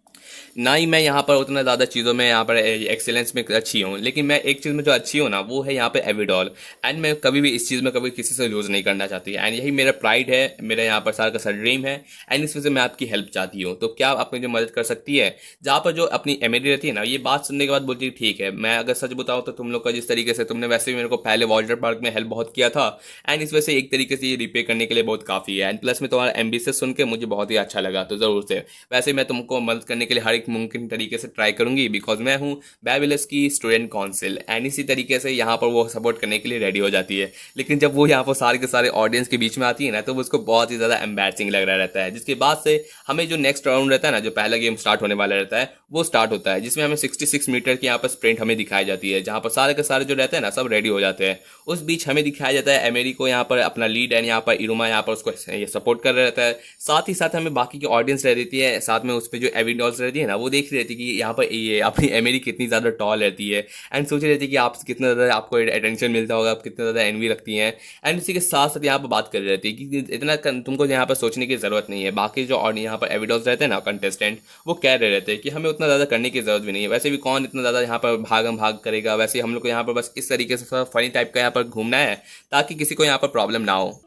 ना ही मैं यहाँ पर उतना ज़्यादा चीज़ों में यहाँ पर एक्सेलेंस में अच्छी हूँ, लेकिन मैं एक चीज़ में जो अच्छी हूँ ना वो है यहाँ पे एविडॉल। एंड मैं कभी भी इस चीज़ में कभी किसी से लूज़ नहीं करना चाहती, एंड यही मेरा प्राइड है, मेरा यहाँ पर सारा का सारा ड्रीम है। एंड इस वजह से मैं आपकी हेल्प चाहती हूँ, तो क्या आप मुझे मदद कर सकती है। जहाँ पर जो अपनी एमेरी रहती है ना ये बात सुनने के बाद बोलती है ठीक है, मैं अगर सच बताऊँ तो तुम लोग का जिस तरीके से तुमने वैसे भी मेरे को पहले वाटर पार्क में हेल्प बहुत किया था, एंड इस वजह से एक तरीके से ये रिपे करने के लिए बहुत काफ़ी है। एंड प्लस में तुम्हारा एम्बिशियस सुन के मुझे बहुत ही अच्छा लगा, तो ज़रूर से वैसे मैं तुमको मदद करने के लिए हर एक मुमकिन तरीके से ट्राई करूंगी, बिकॉज मैं हूँ बैबिलस की स्टूडेंट काउंसिल, एंड इसी तरीके से यहाँ पर वो सपोर्ट करने के लिए रेडी हो जाती है। लेकिन जब वो यहाँ पर सारे के सारे ऑडियंस के बीच में आती है ना, तो वो उसको बहुत ही ज़्यादा एम्बैरसिंग लग रहा रहता है। जिसके बाद से हमें जो नेक्स्ट राउंड रहता है ना, जो पहला गेम स्टार्ट होने वाला रहता है, वो स्टार्ट होता है, जिसमें हमें 66 मीटर की यहाँ पर स्प्रिंट हमें दिखाई जाती है, जहाँ पर सारे के सारे जो रहते हैं ना सब रेडी हो जाते हैं। उस बीच हमें दिखाया जाता है एमेरी को यहाँ पर अपना लीड एंड यहाँ पर इरुमा यहाँ पर उसको ये सपोर्ट कर रहा रहता है। साथ ही साथ हमें बाकी की ऑडियंस रह रहती है, साथ में उस पर जो एवी डॉल्स रहती है ना, वो देख रही रहती है कि यहाँ पर ये अपनी एमेरी कितनी ज़्यादा टॉल रहती है, एंड सोच रही रहती है कि आप कितना ज़्यादा आपको अटेंशन मिलता होगा, आप कितना ज़्यादा एनवी रखती हैं। एंड उसी के साथ साथ यहाँ पर बात कर रही रहती है कि इतना तुमको यहाँ पर सोचने की ज़रूरत नहीं है। बाकी जो और यहाँ पर एवी डॉल्स रहते हैं ना कंटेस्टेंट, वो कह रहे रहते हैं कि हमें उतना ज़्यादा करने की ज़रूरत भी नहीं है, वैसे भी कौन इतना ज़्यादा यहाँ पर भागम भाग करेगा, वैसे हम लोग को यहाँ पर बस इस तरीके से फनी टाइप का यहाँ पर घूमना है ताकि किसी को यहाँ पर प्रॉब्लम ना हो।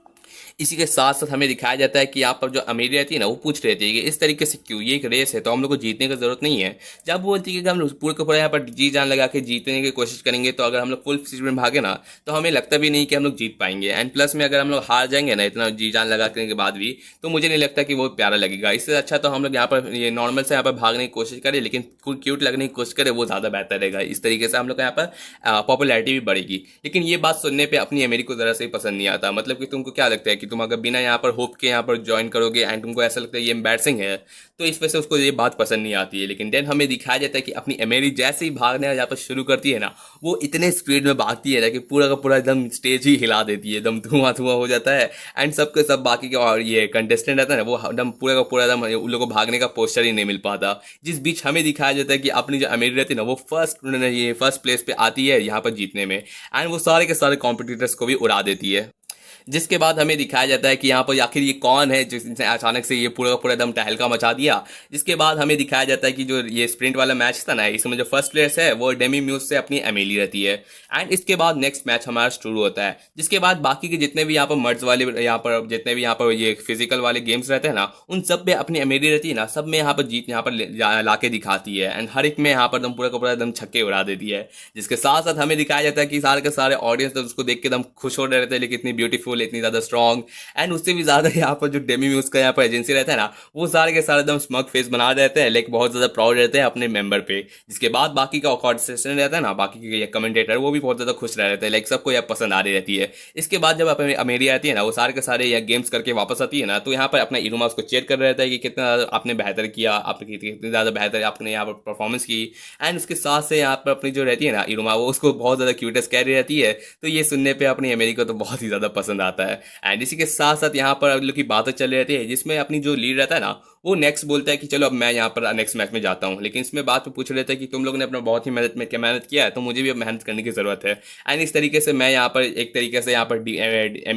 इसी के साथ साथ हमें दिखाया जाता है कि यहाँ पर जो अमीरी रहती है ना, वो पूछ रही थी कि इस तरीके से क्यों, ये एक रेस है तो हम लोग को जीतने की जरूरत नहीं है। जब वो बोलती है कि हम लोग पूरे के पूरे यहाँ पर जी जान लगा के जीतने की कोशिश करेंगे, तो अगर हम लोग फुल स्पीड में भागे ना, तो हमें लगता भी नहीं कि हम लोग जीत पाएंगे। एंड प्लस में अगर हम लोग हार जाएंगे ना इतना जी जान लगा करने के बाद भी, तो मुझे नहीं लगता कि वो प्यारा लगेगा। इससे अच्छा तो हम लोग यहाँ पर ये नॉर्मल से यहाँ पर भागने की कोशिश करें, लेकिन क्यूट लगने की कोशिश करें, वो ज़्यादा बेहतर रहेगा। इस तरीके से हम लोग यहाँ पर पॉपुलैरिटी भी बढ़ेगी। लेकिन ये बात सुनने पर अपनी अमेरी को ज़रा से पसंद नहीं आता। मतलब कि तुमको क्या लगता है कि तुम अगर बिना यहाँ पर होप के यहाँ पर ज्वाइन करोगे एंड तुमको ऐसा लगता है ये एम्बैरसिंग है, तो इस वजह से उसको ये बात पसंद नहीं आती है। लेकिन देन हमें दिखाया जाता है कि अपनी एमेरी जैसे ही भागने यहाँ पर शुरू करती है ना, वो इतने स्पीड में भागती है ना कि पूरा का पूरा एकदम स्टेज ही हिला देती है, एकदम धुआं धुआं हो जाता है। एंड सबके सब बाकी के और ये कंटेस्टेंट रहता है ना, वो एकदम पूरा का पूरा एकदम उन लोगों को भागने का पोस्टर ही नहीं मिल पाता। जिस बीच हमें दिखाया जाता है कि अपनी जो अमेरी रहती है ना, वो फर्स्ट प्लेस पे आती है यहाँ पर जीतने में, एंड वो सारे के सारे कॉम्पिटिटर्स को भी उड़ा देती है। जिसके बाद हमें दिखाया जाता है कि यहाँ पर आखिर ये कौन है जिसने अचानक से ये पूरा का पूरा एकदम तहलका मचा दिया। जिसके बाद हमें दिखाया जाता है कि जो ये स्प्रिंट वाला मैच था ना, इसमें जो फर्स्ट प्लेयर्स है वो डेमी म्यूज से अपनी एमेली रहती है। एंड इसके बाद नेक्स्ट मैच हमारा शुरू होता है, जिसके बाद बाकी के जितने भी यहाँ पर मर्ड्स वाले यहाँ पर जितने भी यहाँ पर ये फिजिकल वाले गेम्स रहते हैं ना, उन सब में अपनी एमेली रहती है ना, सब में यहाँ पर जीत यहाँ पर ला के दिखाती है। एंड हर एक में यहाँ पर एकदम पूरा का पूरा एकदम छक्के उड़ा देती है। जिसके साथ साथ हमें दिखाया जाता है कि सारे के सारे ऑडियंस तो उसको देख के एकदम खुश हो रहे रहते हैं, लेकिन इतनी ब्यूटीफुल, इतनी ज़्यादा स्ट्रॉन्ग, एंड उससे भी ज्यादा यहाँ पर जो डेमी म्यूज का यहाँ पर एजेंसी रहता है ना, वो सारे के सारे एकदम स्मग फेस बना रहते हैं, लेकिन बहुत ज्यादा प्राउड रहते हैं अपने मेंबर पे। जिसके बाद बाकी का कॉन्वर्सेशन रहता है ना, बाकी के कमेंटेटर, वो भी बहुत ज्यादा खुश रह रहते हैं, लाइक सबको यह पसंद आ रही रहती है। इसके बाद जब अमेरी आती है ना, वो सारे के सारे यह गेम्स करके वापस आती है ना, तो यहाँ पर अपना इरुमा उसको चेयर कर रहता है कि कितना आपने बेहतर किया, आपने कितनी ज़्यादा बेहतर आपने यहाँ पर परफॉर्मेंस की। एंड उसके साथ से यहाँ पर अपनी जो रहती है ना इरुमा, वो उसको बहुत ज़्यादा क्यूटेस्ट कह रही रहती है। तो ये सुनने पर अपनी अमेरी को तो बहुत ही ज़्यादा पसंद आता है। एंड इसी के साथ साथ यहाँ पर अगले की बातें चल रही रहती है, जिसमें अपनी जो लीड रहता है ना, वो नेक्स्ट बोलता है कि चलो अब मैं यहाँ पर नेक्स्ट मैच में जाता हूँ। लेकिन इसमें बात पूछ रहे थे कि तुम लोगों ने अपना बहुत ही मेहनत किया है, तो मुझे भी अब मेहनत करने की ज़रूरत है। एंड इस तरीके से मैं यहाँ पर एक तरीके से यहाँ पर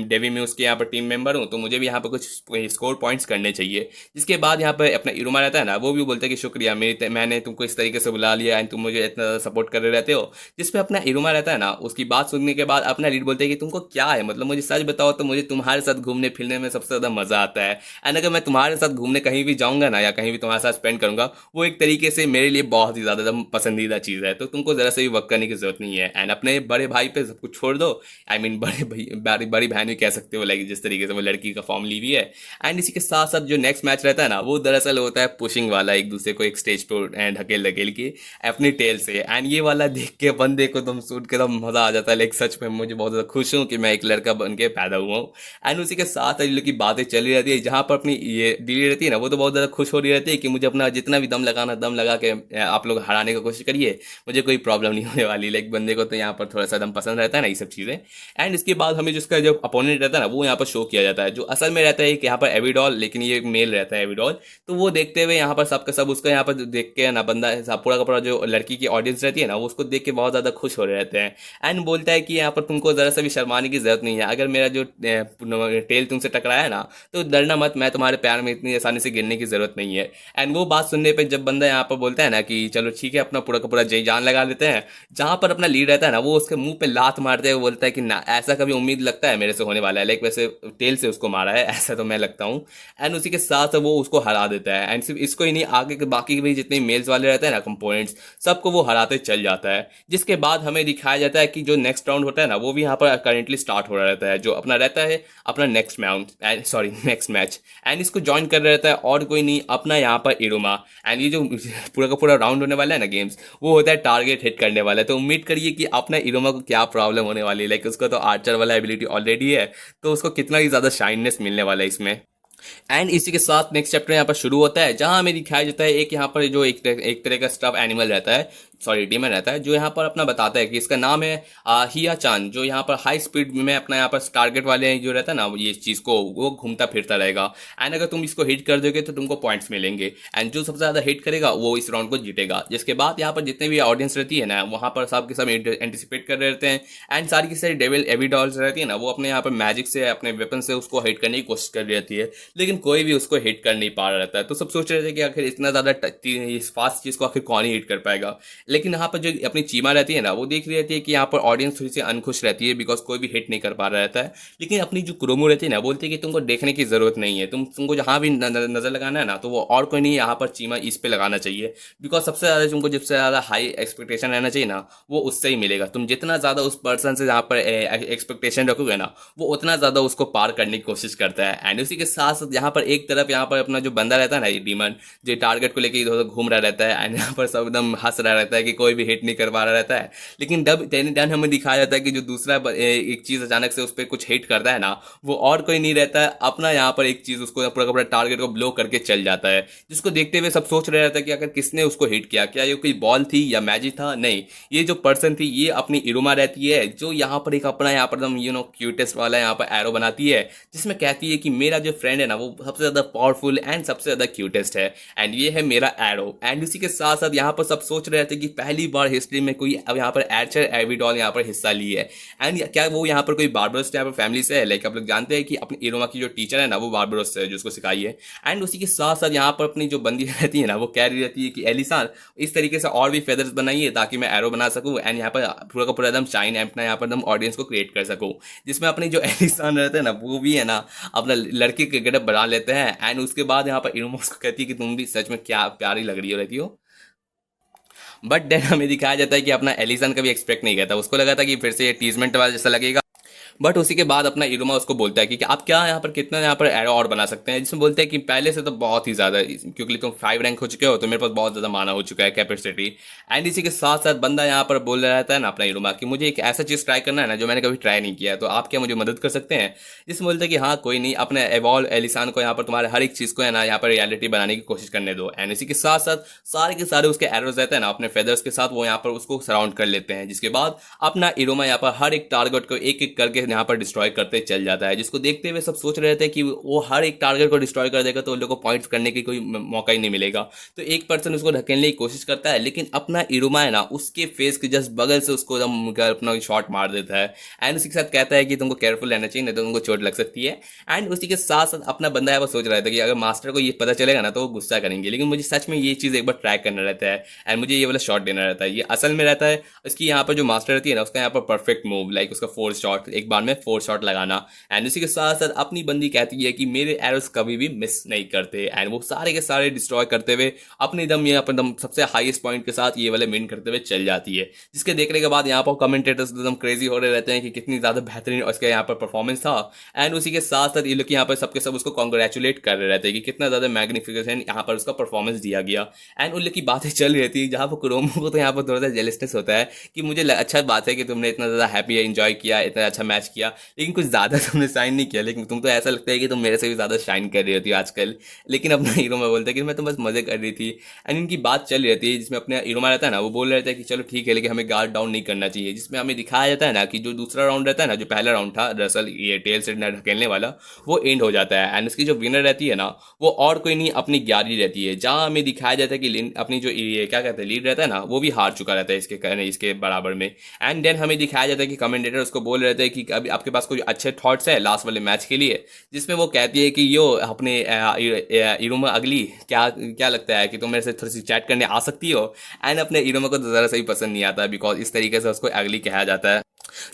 डेवी में उसके यहाँ पर टीम मेंबर हूँ, तो मुझे भी यहाँ पर कुछ स्कोर पॉइंट्स करने चाहिए। जिसके बाद यहाँ पर अपना इरुमा रहता है ना, वो भी बोलता है कि शुक्रिया, मैंने तुमको इस तरीके से बुला लिया एंड तुम मुझे इतना ज़्यादा सपोर्ट कर रहे रहते हो। जिसपे अपना इरुमा रहता है ना, उसकी बात सुनने के बाद अपना लीड बोलते हैं कि तुमको क्या है, मतलब मुझे सच बताओ, तो मुझे तुम्हारे साथ घूमने फिरने में सबसे ज़्यादा मज़ा आता है। एंड अगर मैं तुम्हारे साथ घूमने कहीं भी जाऊँगा ना, या कहीं भी तुम्हारे साथ स्पेंड करूँगा, वो एक तरीके से मेरे लिए बहुत ही ज़्यादा पसंदीदा चीज़ है। तो तुमको ज़रा से भी वर्क करने की ज़रूरत नहीं है। एंड अपने बड़े भाई पे सब कुछ छोड़ दो, आई मीन बड़ी बहन भी कह सकते हो, लाइक जिस तरीके से वो लड़की का फॉर्म ली हुई है। एंड इसी के साथ साथ जो नेक्स्ट मैच रहता है ना, वो दरअसल होता है पुशिंग वाला, एक दूसरे को एक स्टेज पर ढकेल ढकेल के अपनी टेल से। एंड ये वाला देख के बंदे को तुम सूट के एकदम मज़ा आ जाता है। लाइक सच में मुझे बहुत ज़्यादा खुश हूँ कि मैं एक लड़का बन के पैदा हुआ हूँ। एंड उसी के साथ की बातें चली रहती है, जहाँ पर अपनी ये डीली रहती है ना, वो तो बहुत ज़्यादा खुश हो रही रहती है कि मुझे अपना जितना भी दम लगाना, दम लगा के आप लोग हराने की कोशिश करिए, मुझे कोई प्रॉब्लम नहीं होने वाली। लाइक बंदे को तो यहाँ पर थोड़ा सा दम पसंद रहता है ना, ये सब चीज़ें। एंड इसके बाद हमें जिसका जो अपोनेंट रहता है ना, वो यहाँ पर शो किया जाता है, जो असल में रहता है कि यहाँ पर एविडॉल, लेकिन ये एक मेल रहता है एविडॉल। तो वो देखते हुए यहाँ पर सबका सब उसका यहाँ पर देख के ना, बंदा पूरा का पूरा जो लड़की की ऑडियंस रहती है ना, वो उसको देख के बहुत ज़्यादा खुश हो रहे रहते हैं। एंड बोलता है कि यहाँ पर तुमको ज़रा सा भी शर्माने की जरूरत नहीं है, अगर मेरा जो टेल तुमसे टकराया है ना, तो डरना मत, मैं तुम्हारे प्यार में इतनी आसानी से गिरने की जरूरत नहीं है। एंड वो बात सुनने पे जब बंदा यहाँ पर बोलता है ना कि चलो ठीक है, अपना पूरा का पूरा जी जान लगा लेते हैं, जहाँ पर अपना लीड रहता है ना, वो उसके मुंह पे लात मारते हुए बोलता है कि ना, ऐसा कभी उम्मीद लगता है मेरे से होने वाला है, लाइक वैसे टेल से उसको मारा है, ऐसा तो मैं लगता हूँ। एंड उसी के साथ वो उसको हरा देता है। एंड सिर्फ इसको ही नहीं, आगे के बाकी भी जितने मेल्स वाले रहते हैं ना कंपोनेंट्स, सबको वो हराते चल जाता है। जिसके बाद हमें दिखाया जाता है कि जो नेक्स्ट राउंड होता है ना, वो भी यहाँ पर करेंटली स्टार्ट हो रहा रहता है, जो अपना रहता है अपना नेक्स्ट मैच। एंड इसको ज्वाइन कर रहा रहता है और और कोई नहीं अपना यहाँ पर इरोमा। एंड ये जो पूरा का पूरा राउंड होने वाला है ना गेम्स, वो होता है टारगेट हिट करने वाला है। तो उम्मीद करिए कि अपना इरोमा को क्या प्रॉब्लम होने वाली है। लाइक उसको तो आर्चर वाला एबिलिटी ऑलरेडी है, तो उसको कितना ही ज़्यादा शाइननेस मिलने वाला है इसमें। एंड इसी के साथ नेक्स्ट चैप्टर यहाँ पर शुरू होता है, जहाँ हमें दिखाया जाता है एक यहाँ पर जो एक तरह का स्टफ एनिमल रहता है, सॉरी डीमन रहता है, जो यहाँ पर अपना बताता है कि इसका नाम है हिया चान, जो यहाँ पर हाई स्पीड में अपना यहाँ पर टारगेट वाले जो रहता है ना ये चीज़ को वो घूमता फिरता रहेगा। एंड अगर तुम इसको हिट कर दोगे तो तुमको पॉइंट्स मिलेंगे, एंड जो सबसे ज़्यादा हिट करेगा वो इस राउंड को जीतेगा। जिसके बाद यहाँ पर जितने भी ऑडियंस रहती है ना, वहाँ पर सब के सब एंटिसिपेट कर रहे रहते हैं। एंड सारी की सारी डेविल एवी डॉल्स रहती है ना, वो अपने यहाँ पर मैजिक से अपने वेपन से उसको हिट करने की कोशिश कर रही रहती है, लेकिन कोई भी उसको हिट कर नहीं पा रहा रहता है। तो सब सोच रहे थे कि आखिर इतना ज़्यादा इस फास्ट चीज़ को आखिर कौन ही हिट कर पाएगा। लेकिन यहाँ पर जो अपनी चीमा रहती है ना, वो देख रही रहती है कि यहाँ पर ऑडियंस थोड़ी सी अनखुश रहती है, बिकॉज कोई भी हिट नहीं कर पा रहा रहता है। लेकिन अपनी जो क्रोमो रहती है ना, बोलती है कि तुमको देखने की जरूरत नहीं है, तुमको जहाँ भी नजर लगाना है ना, तो वो और कोई नहीं, यहाँ पर चीमा इस पे लगाना चाहिए। बिकॉज सबसे ज़्यादा तुमको सबसे ज़्यादा हाई एक्सपेक्टेशन रहना चाहिए ना, वो उससे ही मिलेगा। तुम जितना ज़्यादा उस पर्सन से यहाँ पर एक्सपेक्टेशन रखोगे ना, वो उतना ज़्यादा उसको पार करने की कोशिश करता है। एंड उसी के साथ साथ यहाँ पर एक तरफ यहाँ पर अपना जो बंदा रहता है ना, ये डीमन, जो टारगेट को लेकर इधर उधर घूम रहा रहता है, एंड यहाँ पर सब एकदम हंस रहा रहता है कि कोई भी हिट नहीं कर पा रहा रहता है। लेकिन जब डन हमें दिखाया जाता है कि जो दूसरा एक चीज़ अचानक से उस पर कुछ हिट करता है ना, वो और कोई नहीं रहता है, अपना यहाँ पर एक चीज़ उसको पूरा का पूरा टारगेट को ब्लो करके चल जाता है। जिसको देखते हुए सब सोच रहे रहता है कि अगर किसने उसको हिट किया, क्या ये कोई बॉल थी या मैजिक था। नहीं, ये जो पर्सन थी ये अपनी इरुमा रहती है, जो यहाँ पर एक अपना यहाँ पर एकदम क्यूटेस्ट वाला यहाँ पर एरो बनाती है, जिसमें कहती है कि मेरा जो फ्रेंड है ना, वो सबसे ज़्यादा पावरफुल एंड सबसे ज़्यादा क्यूटेस्ट है, एंड ये है मेरा एरो। एंड इसी के साथ साथ यहाँ पर सब सोच रहे थे कि पहली बार हिस्ट्री में कोई अब यहाँ पर आर्चर एविडॉल यहाँ पर हिस्सा ली है। एंड क्या वो यहाँ पर कोई बार्बरोस यहाँ पर फैमिली से है। लाइक आप लोग जानते हैं कि अपनी इरोमा की जो टीचर है ना, वो बार्बरोस है जो उसको सिखाई है। एंड उसी के साथ साथ यहाँ पर अपनी जो बंदी रहती है ना, वो कह रही रहती है कि एलिसान इस तरीके से और भी फेदर्स बनाइए ताकि मैं एरो बना सकूँ, एंड यहाँ पर पूरा का पूरा एकदम शाइन अपना यहाँ पर एकदम ऑडियंस को क्रिएट कर सकूँ। जिसमें अपनी जो एलिसान रहते हैं ना, वो भी है ना अपना लड़के के गेटअप बना लेते हैं। एंड उसके बाद यहाँ पर इरोमा उसको कहती है कि तुम भी सच में क्या प्यारी लग रही हो रहती हो। बट देन हमें दिखाया जाता है कि अपना एलिसन कभी एक्सपेक्ट नहीं किया था, उसको लगा था कि फिर से ये टीजमेंट वाला जैसा लगेगा। बट उसी के बाद अपना इरुमा उसको बोलता है कि आप क्या यहाँ पर कितना यहाँ पर एरो और बना सकते हैं, जिसमें बोलते हैं कि पहले से तो बहुत ही ज़्यादा, क्योंकि तुम 5 रैंक हो चुके हो तो मेरे पास बहुत ज़्यादा माना हो चुका है कैपेसिटी। एंड इसी के साथ साथ बंदा यहाँ पर बोल रहा रहता है ना अपना इरुमा कि मुझे एक ऐसा चीज़ ट्राई करना है ना जो मैंने कभी ट्राई नहीं किया है, तो आप क्या मुझे मदद कर सकते हैं। जिसमें बोलते हैं कि हाँ कोई नहीं, अपने एवॉल्व एलिसान को यहाँ पर तुम्हारे हर एक चीज़ को है ना यहाँ पर रियलिटी बनाने की कोशिश करने दो। एंड इसी के साथ साथ सारे के सारे उसके एरोज रहते हैं ना अपने फेदर्स के साथ, वो यहाँ पर उसको सराउंड कर लेते हैं। जिसके बाद अपना इरुमा यहाँ पर हर एक टारगेट को एक एक करके यहाँ पर डिस्ट्रॉय करते चल जाता है। जिसको देखते हुए सब सोच रहे थे कि वो हर एक टारगेट को डिस्ट्रॉय कर देगा तो उन लोगों को पॉइंट्स करने की कोई मौका ही नहीं मिलेगा। तो एक पर्सन उसको ढकेलने की कोशिश करता है, लेकिन अपना इरुमा है ना उसके फेस के जस्ट बगल से उसको अपना शॉट मार देता है। एंड उसी के साथ कहता है कि तुमको केयरफुल रहना चाहिए, नहीं तो तुमको चोट लग सकती है। एंड उसी के साथ साथ अपना बंदा है वो सोच रहा था कि अगर मास्टर को ये पता चलेगा ना तो वो गुस्सा करेंगे, लेकिन मुझे सच में ये चीज़ एक बार ट्राई करना रहता है एंड मुझे ये वाला शॉट देना रहता है। ये असल में रहता है इसकी यहाँ पर जो मास्टर रहती है ना, उसका यहाँ पर परफेक्ट मूव, लाइक उसका 4 शॉट एक बार में 4 शॉट लगाना। एंड उसी के साथ साथ अपनी बंदी कहती है कि मेरे एरोस कभी भी मिस नहीं करते, एंड वो सारे के सारे डिस्ट्रॉय करते हुए अपने दम ये अपन दम सबसे हाईएस्ट पॉइंट के साथ ये वाले विन करते हुए चल जाती है। जिसके देखने के बाद यहाँ पर कमेंटेटर्स एकदम क्रेजी हो रहे रहते हैं कि कितनी ज़्यादा बेहतरीन उसका यहाँ पर परफॉर्मेंस था। एंड उसी के साथ साथ ये लोग यहाँ पर सबके सब उसको कॉन्ग्रेचुलेट कर रहे रहते हैं कि कितना ज़्यादा मैग्निफिकेशन यहाँ पर उसका परफॉर्मेंस दिया गया। एंड उन लोग की बातें चल रही थी, जहाँ पर क्रोमो को तो यहाँ पर थोड़ा सा जेलसनेस होता है कि मुझे अच्छा बात है कि तुमने इतना ज़्यादा हैप्पी एंजॉय किया, इतना अच्छा मैच किया, लेकिन कुछ ज़्यादा तुमने साइन नहीं किया, लेकिन तुम तो ऐसा लगता है कि तुम मेरे से भी ज़्यादा शाइन कर रही होती हो आजकल। लेकिन अपना इरोमा बोलता है कि मैं तो बस मज़े कर रही थी। एंड इनकी बात चल रही थी, जिसमें अपना इरोमा रहता है ना, वो बोल रहे थे कि चलो ठीक है लेकिन हमें गार्ड डाउन नहीं करना चाहिए। जिसमें हमें दिखाया जाता है ना कि जो दूसरा राउंड रहता है ना, जो पहला राउंड था दरअसल ये टेल से ढकेलने वाला, वो एंड हो जाता है। एंड उसकी जो विनर रहती है ना, वो और कोई नहीं अपनी ग्यारह रहती है, जहाँ हमें दिखाया जाता है कि अपनी जो ये क्या कहते हैं लीड रहता है ना, वो भी हार चुका रहता है इसके बराबर में। एंड देन हमें दिखाया जाता है कि कमेंटेटर उसको बोल रहे थे कि अभी आपके पास कोई अच्छे थॉट्स है लास्ट वाले मैच के लिए। जिसमें वो कहती है कि यो अपने इरुमा अगली क्या क्या लगता है कि तुम मेरे से थोड़ी सी चैट करने आ सकती हो। एंड अपने इरुमा को तो ज़रा सही पसंद नहीं आता बिकॉज इस तरीके से उसको अगली कहा जाता है।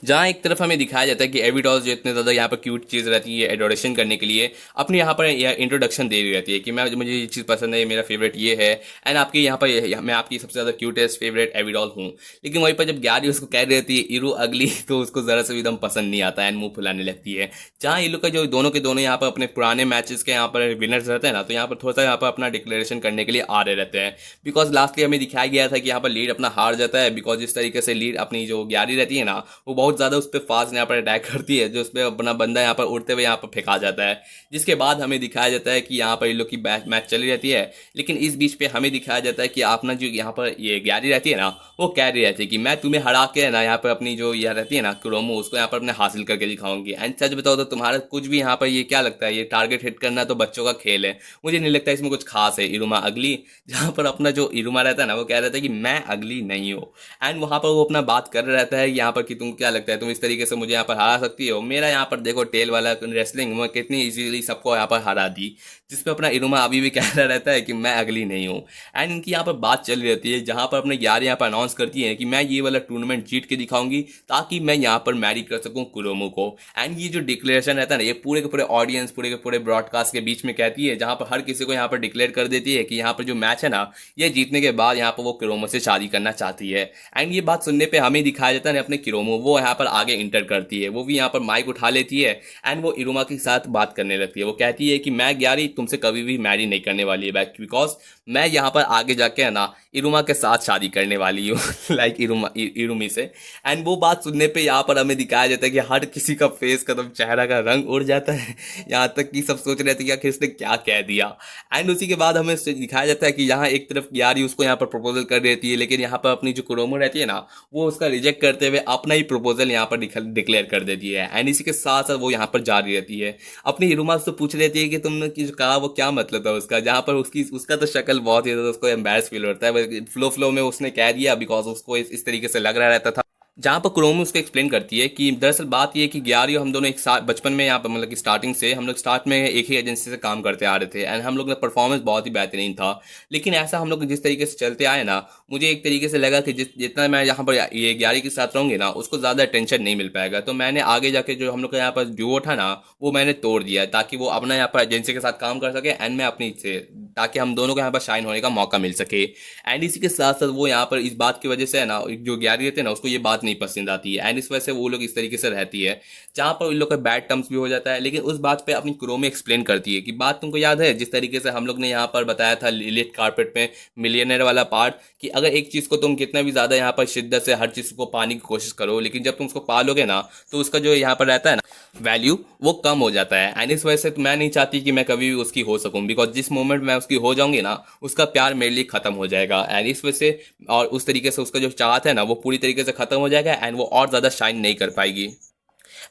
जहाँ एक तरफ हमें दिखाया जाता है कि एविडॉल्स जो इतने ज़्यादा यहाँ पर क्यूट चीज़ रहती है एडोरेशन करने के लिए अपने यहाँ पर इंट्रोडक्शन दे रही रहती है कि मैं मुझे ये चीज़ पसंद है, मेरा फेवरेट ये है, एंड आपके यहाँ पर मैं आपकी सबसे ज़्यादा क्यूटेस्ट फेवरेट एविडॉल हूँ। लेकिन वहीं पर जब ग्यारी उसको कह रही रहती है इरू अगली, तो उसको ज़रा से भी एकदम पसंद नहीं आता एंड मुंह फुलाने लगती है। जहाँ ये लोग का जो दोनों के दोनों यहाँ पर अपने पुराने मैचेस के यहाँ पर विनर्स रहते हैं ना, तो यहाँ पर थोड़ा सा यहाँ पर अपना डिक्लेरेशन करने के लिए आ रहे रहते हैं। बिकॉज लास्टली हमें दिखाया गया था कि यहाँ पर लीड अपना हार जाता है, बिकॉज जिस तरीके से लीड अपनी जो ग्यारी रहती है ना, वो बहुत ज़्यादा उस पर फास्ट यहाँ पर अटैक करती है, जो उस पर अपना बंदा यहाँ पर उड़ते हुए यहाँ पर फेंका जाता है। जिसके बाद हमें दिखाया जाता है कि यहाँ पर इन लोग की मैच चली रहती है। लेकिन इस बीच पे हमें दिखाया जाता है कि अपना जो यहाँ पर ये ग्यारी रहती है ना, वो कह रही रहती है कि मैं तुम्हें हरा के ना यहाँ पर अपनी जो यह रहती है ना क्रोमो, उसको यहाँ पर अपने हासिल करके दिखाऊंगी। एंड सच बताओ तो तुम्हारा कुछ भी यहाँ पर ये क्या लगता है, ये टारगेट हिट करना तो बच्चों का खेल है, मुझे नहीं लगता इसमें कुछ खास है। इरुमा अगली, जहाँ पर अपना जो इरुमा रहता है ना, वो कह रहता है कि मैं अगली नहीं हूँ। एंड वहाँ पर वो अपना बात कर रहता है यहाँ पर कि तुम क्या लगता है तुम इस तरीके से मुझे यहाँ पर हरा सकती हो। मेरा यहाँ पर देखो टेल वाला रेसलिंग मैं कितनी इजीली सबको यहाँ पर हरा दी, जिसमें अपना इरुमा अभी भी कह रहा रहता है कि मैं अगली नहीं हूँ। एंड इनकी यहाँ पर बात चल रही रहती है, जहाँ पर अपने यार यहाँ पर अनाउंस करती है कि मैं ये वाला टूर्नामेंट जीत के दिखाऊंगी ताकि मैं यहाँ पर मैरी कर सकूँ कुरोमो को। एंड ये जो डिक्लेरेशन रहता है ना, ये पूरे के पूरे ऑडियंस पूरे के पूरे ब्रॉडकास्ट के बीच में कहती है, जहाँ पर हर किसी को यहाँ पर डिक्लेयर कर देती है कि यहाँ पर जो मैच है ना, ये जीतने के बाद यहाँ पर वो कुरोमो से शादी करना चाहती है। एंड ये बात सुनने पर हमें दिखाया जाता है अपने कुरोमो, वो यहाँ पर आगे इंटर करती है, वो भी यहाँ पर माइक उठा लेती है एंड वो इरुमा के साथ बात करने लगती है। वो कहती है कि मैं ग्यारी तुमसे कभी भी मैरी नहीं करने वाली है बैक, बिकॉज मैं यहाँ पर आगे जाके है ना इरुमा के साथ शादी करने वाली हूँ लाइक इरुमी से। एंड वो बात सुनने पे यहाँ पर हमें दिखाया जाता है कि हर किसी का फेस का चेहरा का रंग उड़ जाता है, यहाँ तक कि सब सोच रहे थे कि आखिर इसने क्या कह दिया। एंड उसी के बाद हमें दिखाया जाता है कि यहाँ एक तरफ ग्यारी उसको यहाँ पर प्रपोजल कर देती है, लेकिन यहाँ पर अपनी जो कुरोमो रहती है ना, वो उसका रिजेक्ट करते हुए अपना ही प्रपोजल यहाँ पर डिक्लेयर कर देती है। एंड इसी के साथ साथ वो यहाँ पर जारी रहती है, अपनी इरुमा से पूछ लेती है कि तुमने जो कहा वो क्या मतलब था उसका, जहाँ पर उसका तो शक्ल बहुत ही ज़्यादा उसको एम्बैरस फील होता है। फ्लो में उसने कह दिया बिकॉज उसको इस तरीके से लग रहा रहता था। जहाँ पर क्रोमी उसको एक्सप्लेन करती है कि दरअसल बात ये है कि ग्यारी और हम दोनों एक साथ बचपन में यहाँ पर मतलब कि स्टार्टिंग से हम लोग स्टार्ट में एक ही एजेंसी से काम करते आ रहे थे एंड हम लोग का परफॉर्मेंस बहुत ही बेहतरीन था। लेकिन ऐसा हम लोग जिस तरीके से चलते आए ना, मुझे एक तरीके से लगा कि जितना मैं यहाँ पर ये ग्यारी के साथ रहूँगी ना, उसको ज़्यादा अटेंशन नहीं मिल पाएगा। तो मैंने आगे जाके जो हम लोग का यहाँ पर ड्यूओ था ना, वो मैंने तोड़ दिया ताकि वो अपना यहाँ पर एजेंसी के साथ काम कर सके एंड मैं अपनी से, ताकि हम दोनों को यहाँ पर शाइन होने का मौका मिल सके। एंड इसी के साथ साथ वो यहाँ पर इस बात की वजह से है ना, जो ग्यारी रहते हैं ना, उसको ये बात नहीं पसंद आती है एंड इस वजह से वो लोग इस तरीके से रहती है, जहाँ पर उन लोग का बैड टर्म्स भी हो जाता है। लेकिन उस बात पे अपनी क्रोमी एक्सप्लेन करती है कि बात तुमको याद है जिस तरीके से हम लोग ने यहाँ पर बताया था लिलिट कारपेट में मिलियनर वाला पार्ट, कि अगर एक चीज़ को तुम कितना भी ज़्यादा यहाँ पर शिद्दत से हर चीज़ को पाने की कोशिश करो, लेकिन जब तुम उसको पालोगे ना, तो उसका जो यहाँ पर रहता है ना वैल्यू, वो कम हो जाता है। एंड इस वजह से मैं नहीं चाहती कि मैं कभी भी उसकी हो सकूं, बिकॉज जिस मोमेंट मैं उसकी हो जाऊंगी ना, उसका प्यार मेरे लिए खत्म हो जाएगा। एंड इस वजह से और उस तरीके से उसका जो चाहत है ना, वो पूरी तरीके से खत्म हो जाएगा एंड वो और ज़्यादा शाइन नहीं कर पाएगी।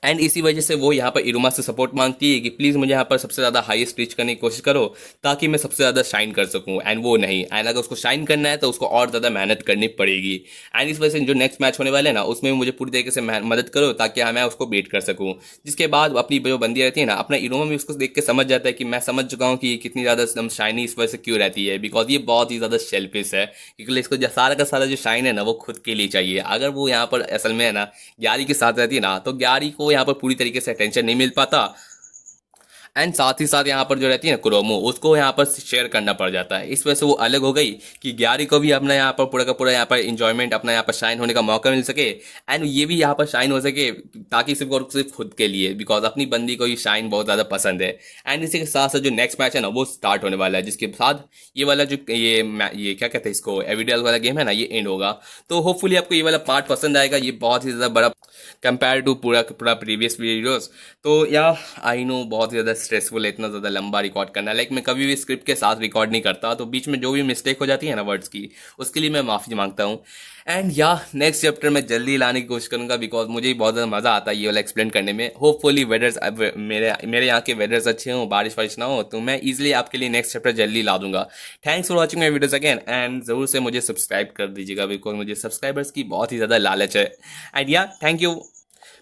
एंड इसी वजह से वो यहाँ पर इरुमा से सपोर्ट मांगती है कि प्लीज़ मुझे यहाँ पर सबसे ज़्यादा हाईएस्ट रीच करने की कोशिश करो ताकि मैं सबसे ज़्यादा शाइन कर सकूँ। एंड वो नहीं, एंड अगर उसको शाइन करना है तो उसको और ज़्यादा मेहनत करनी पड़ेगी। एंड इस वजह से जो नेक्स्ट मैच होने वाले हैं ना, उसमें मुझे पूरी तरीके से मदद करो ताकि मैं उसको बीट कर सकूँ। जिसके बाद अपनी जो बंदी रहती है ना, अपना इरुमा भी उसको देख के समझ जाता है कि मैं समझ चुका हूँ कि ये कितनी ज़्यादा एकदम शाइनी इस वजह से क्यों रहती है, बिकॉज ये बहुत ही ज़्यादा सेल्फिश है, क्योंकि इसको सारा का सारा जो शाइन है ना, वो खुद के लिए चाहिए। अगर वो यहाँ पर असल में है ना ग्यारी के साथ रहती है ना, तो ग्यारी को यहाँ पर पूरी तरीके से अटेंशन नहीं मिल पाता एंड साथ ही साथ यहाँ पर जो रहती है ना क्रोमो, उसको यहाँ पर शेयर करना पड़ जाता है। इस वजह से वो अलग हो गई कि ग्यारी को भी अपना यहाँ पर पूरा का पूरा यहाँ पर इंजॉयमेंट, अपना यहाँ पर शाइन होने का मौका मिल सके एंड ये भी यहाँ पर शाइन हो सके, ताकि सिर्फ और सिर्फ खुद के लिए, बिकॉज अपनी बंदी को ये शाइन बहुत ज़्यादा पसंद है। एंड इसी के साथ साथ जो नेक्स्ट मैच है ना, वो स्टार्ट होने वाला है, जिसके साथ ये वाला जो ये क्या कहते हैं इसको, एविडेल वाला गेम है ना, ये एंड होगा। तो होपफुली आपको ये वाला पार्ट पसंद आएगा। ये बहुत ही ज़्यादा बड़ा कंपेयर टू पूरा पूरा प्रीवियस वीडियोस। तो या आई नो बहुत ज़्यादा स्ट्रेसफुल है इतना ज़्यादा लंबा रिकॉर्ड करना, लाइक मैं कभी भी स्क्रिप्ट के साथ रिकॉर्ड नहीं करता, तो बीच में जो भी मिस्टेक हो जाती है ना वर्ड्स की, उसके लिए मैं माफ़ी मांगता हूँ। एंड या नेक्स्ट चैप्टर में जल्दी लाने की कोशिश करूँगा, बिकॉज मुझे ही बहुत ज़्यादा मज़ा आता है ये वाला एक्सप्लेन करने में। होपफुली वेदर्स मेरे यहाँ के वेदर्स अच्छे हों, बारिश वारिश ना हो, तो मैं ईजिली आपके लिए नेक्स्ट चैप्टर जल्दी ला दूंगा। Thanks for watching my videos again and ज़रूर से मुझे सब्सक्राइब कर दीजिएगा, बिकॉज मुझे सब्सक्राइबर्स की बहुत ही ज़्यादा लालच है। एंड या थैंक यू।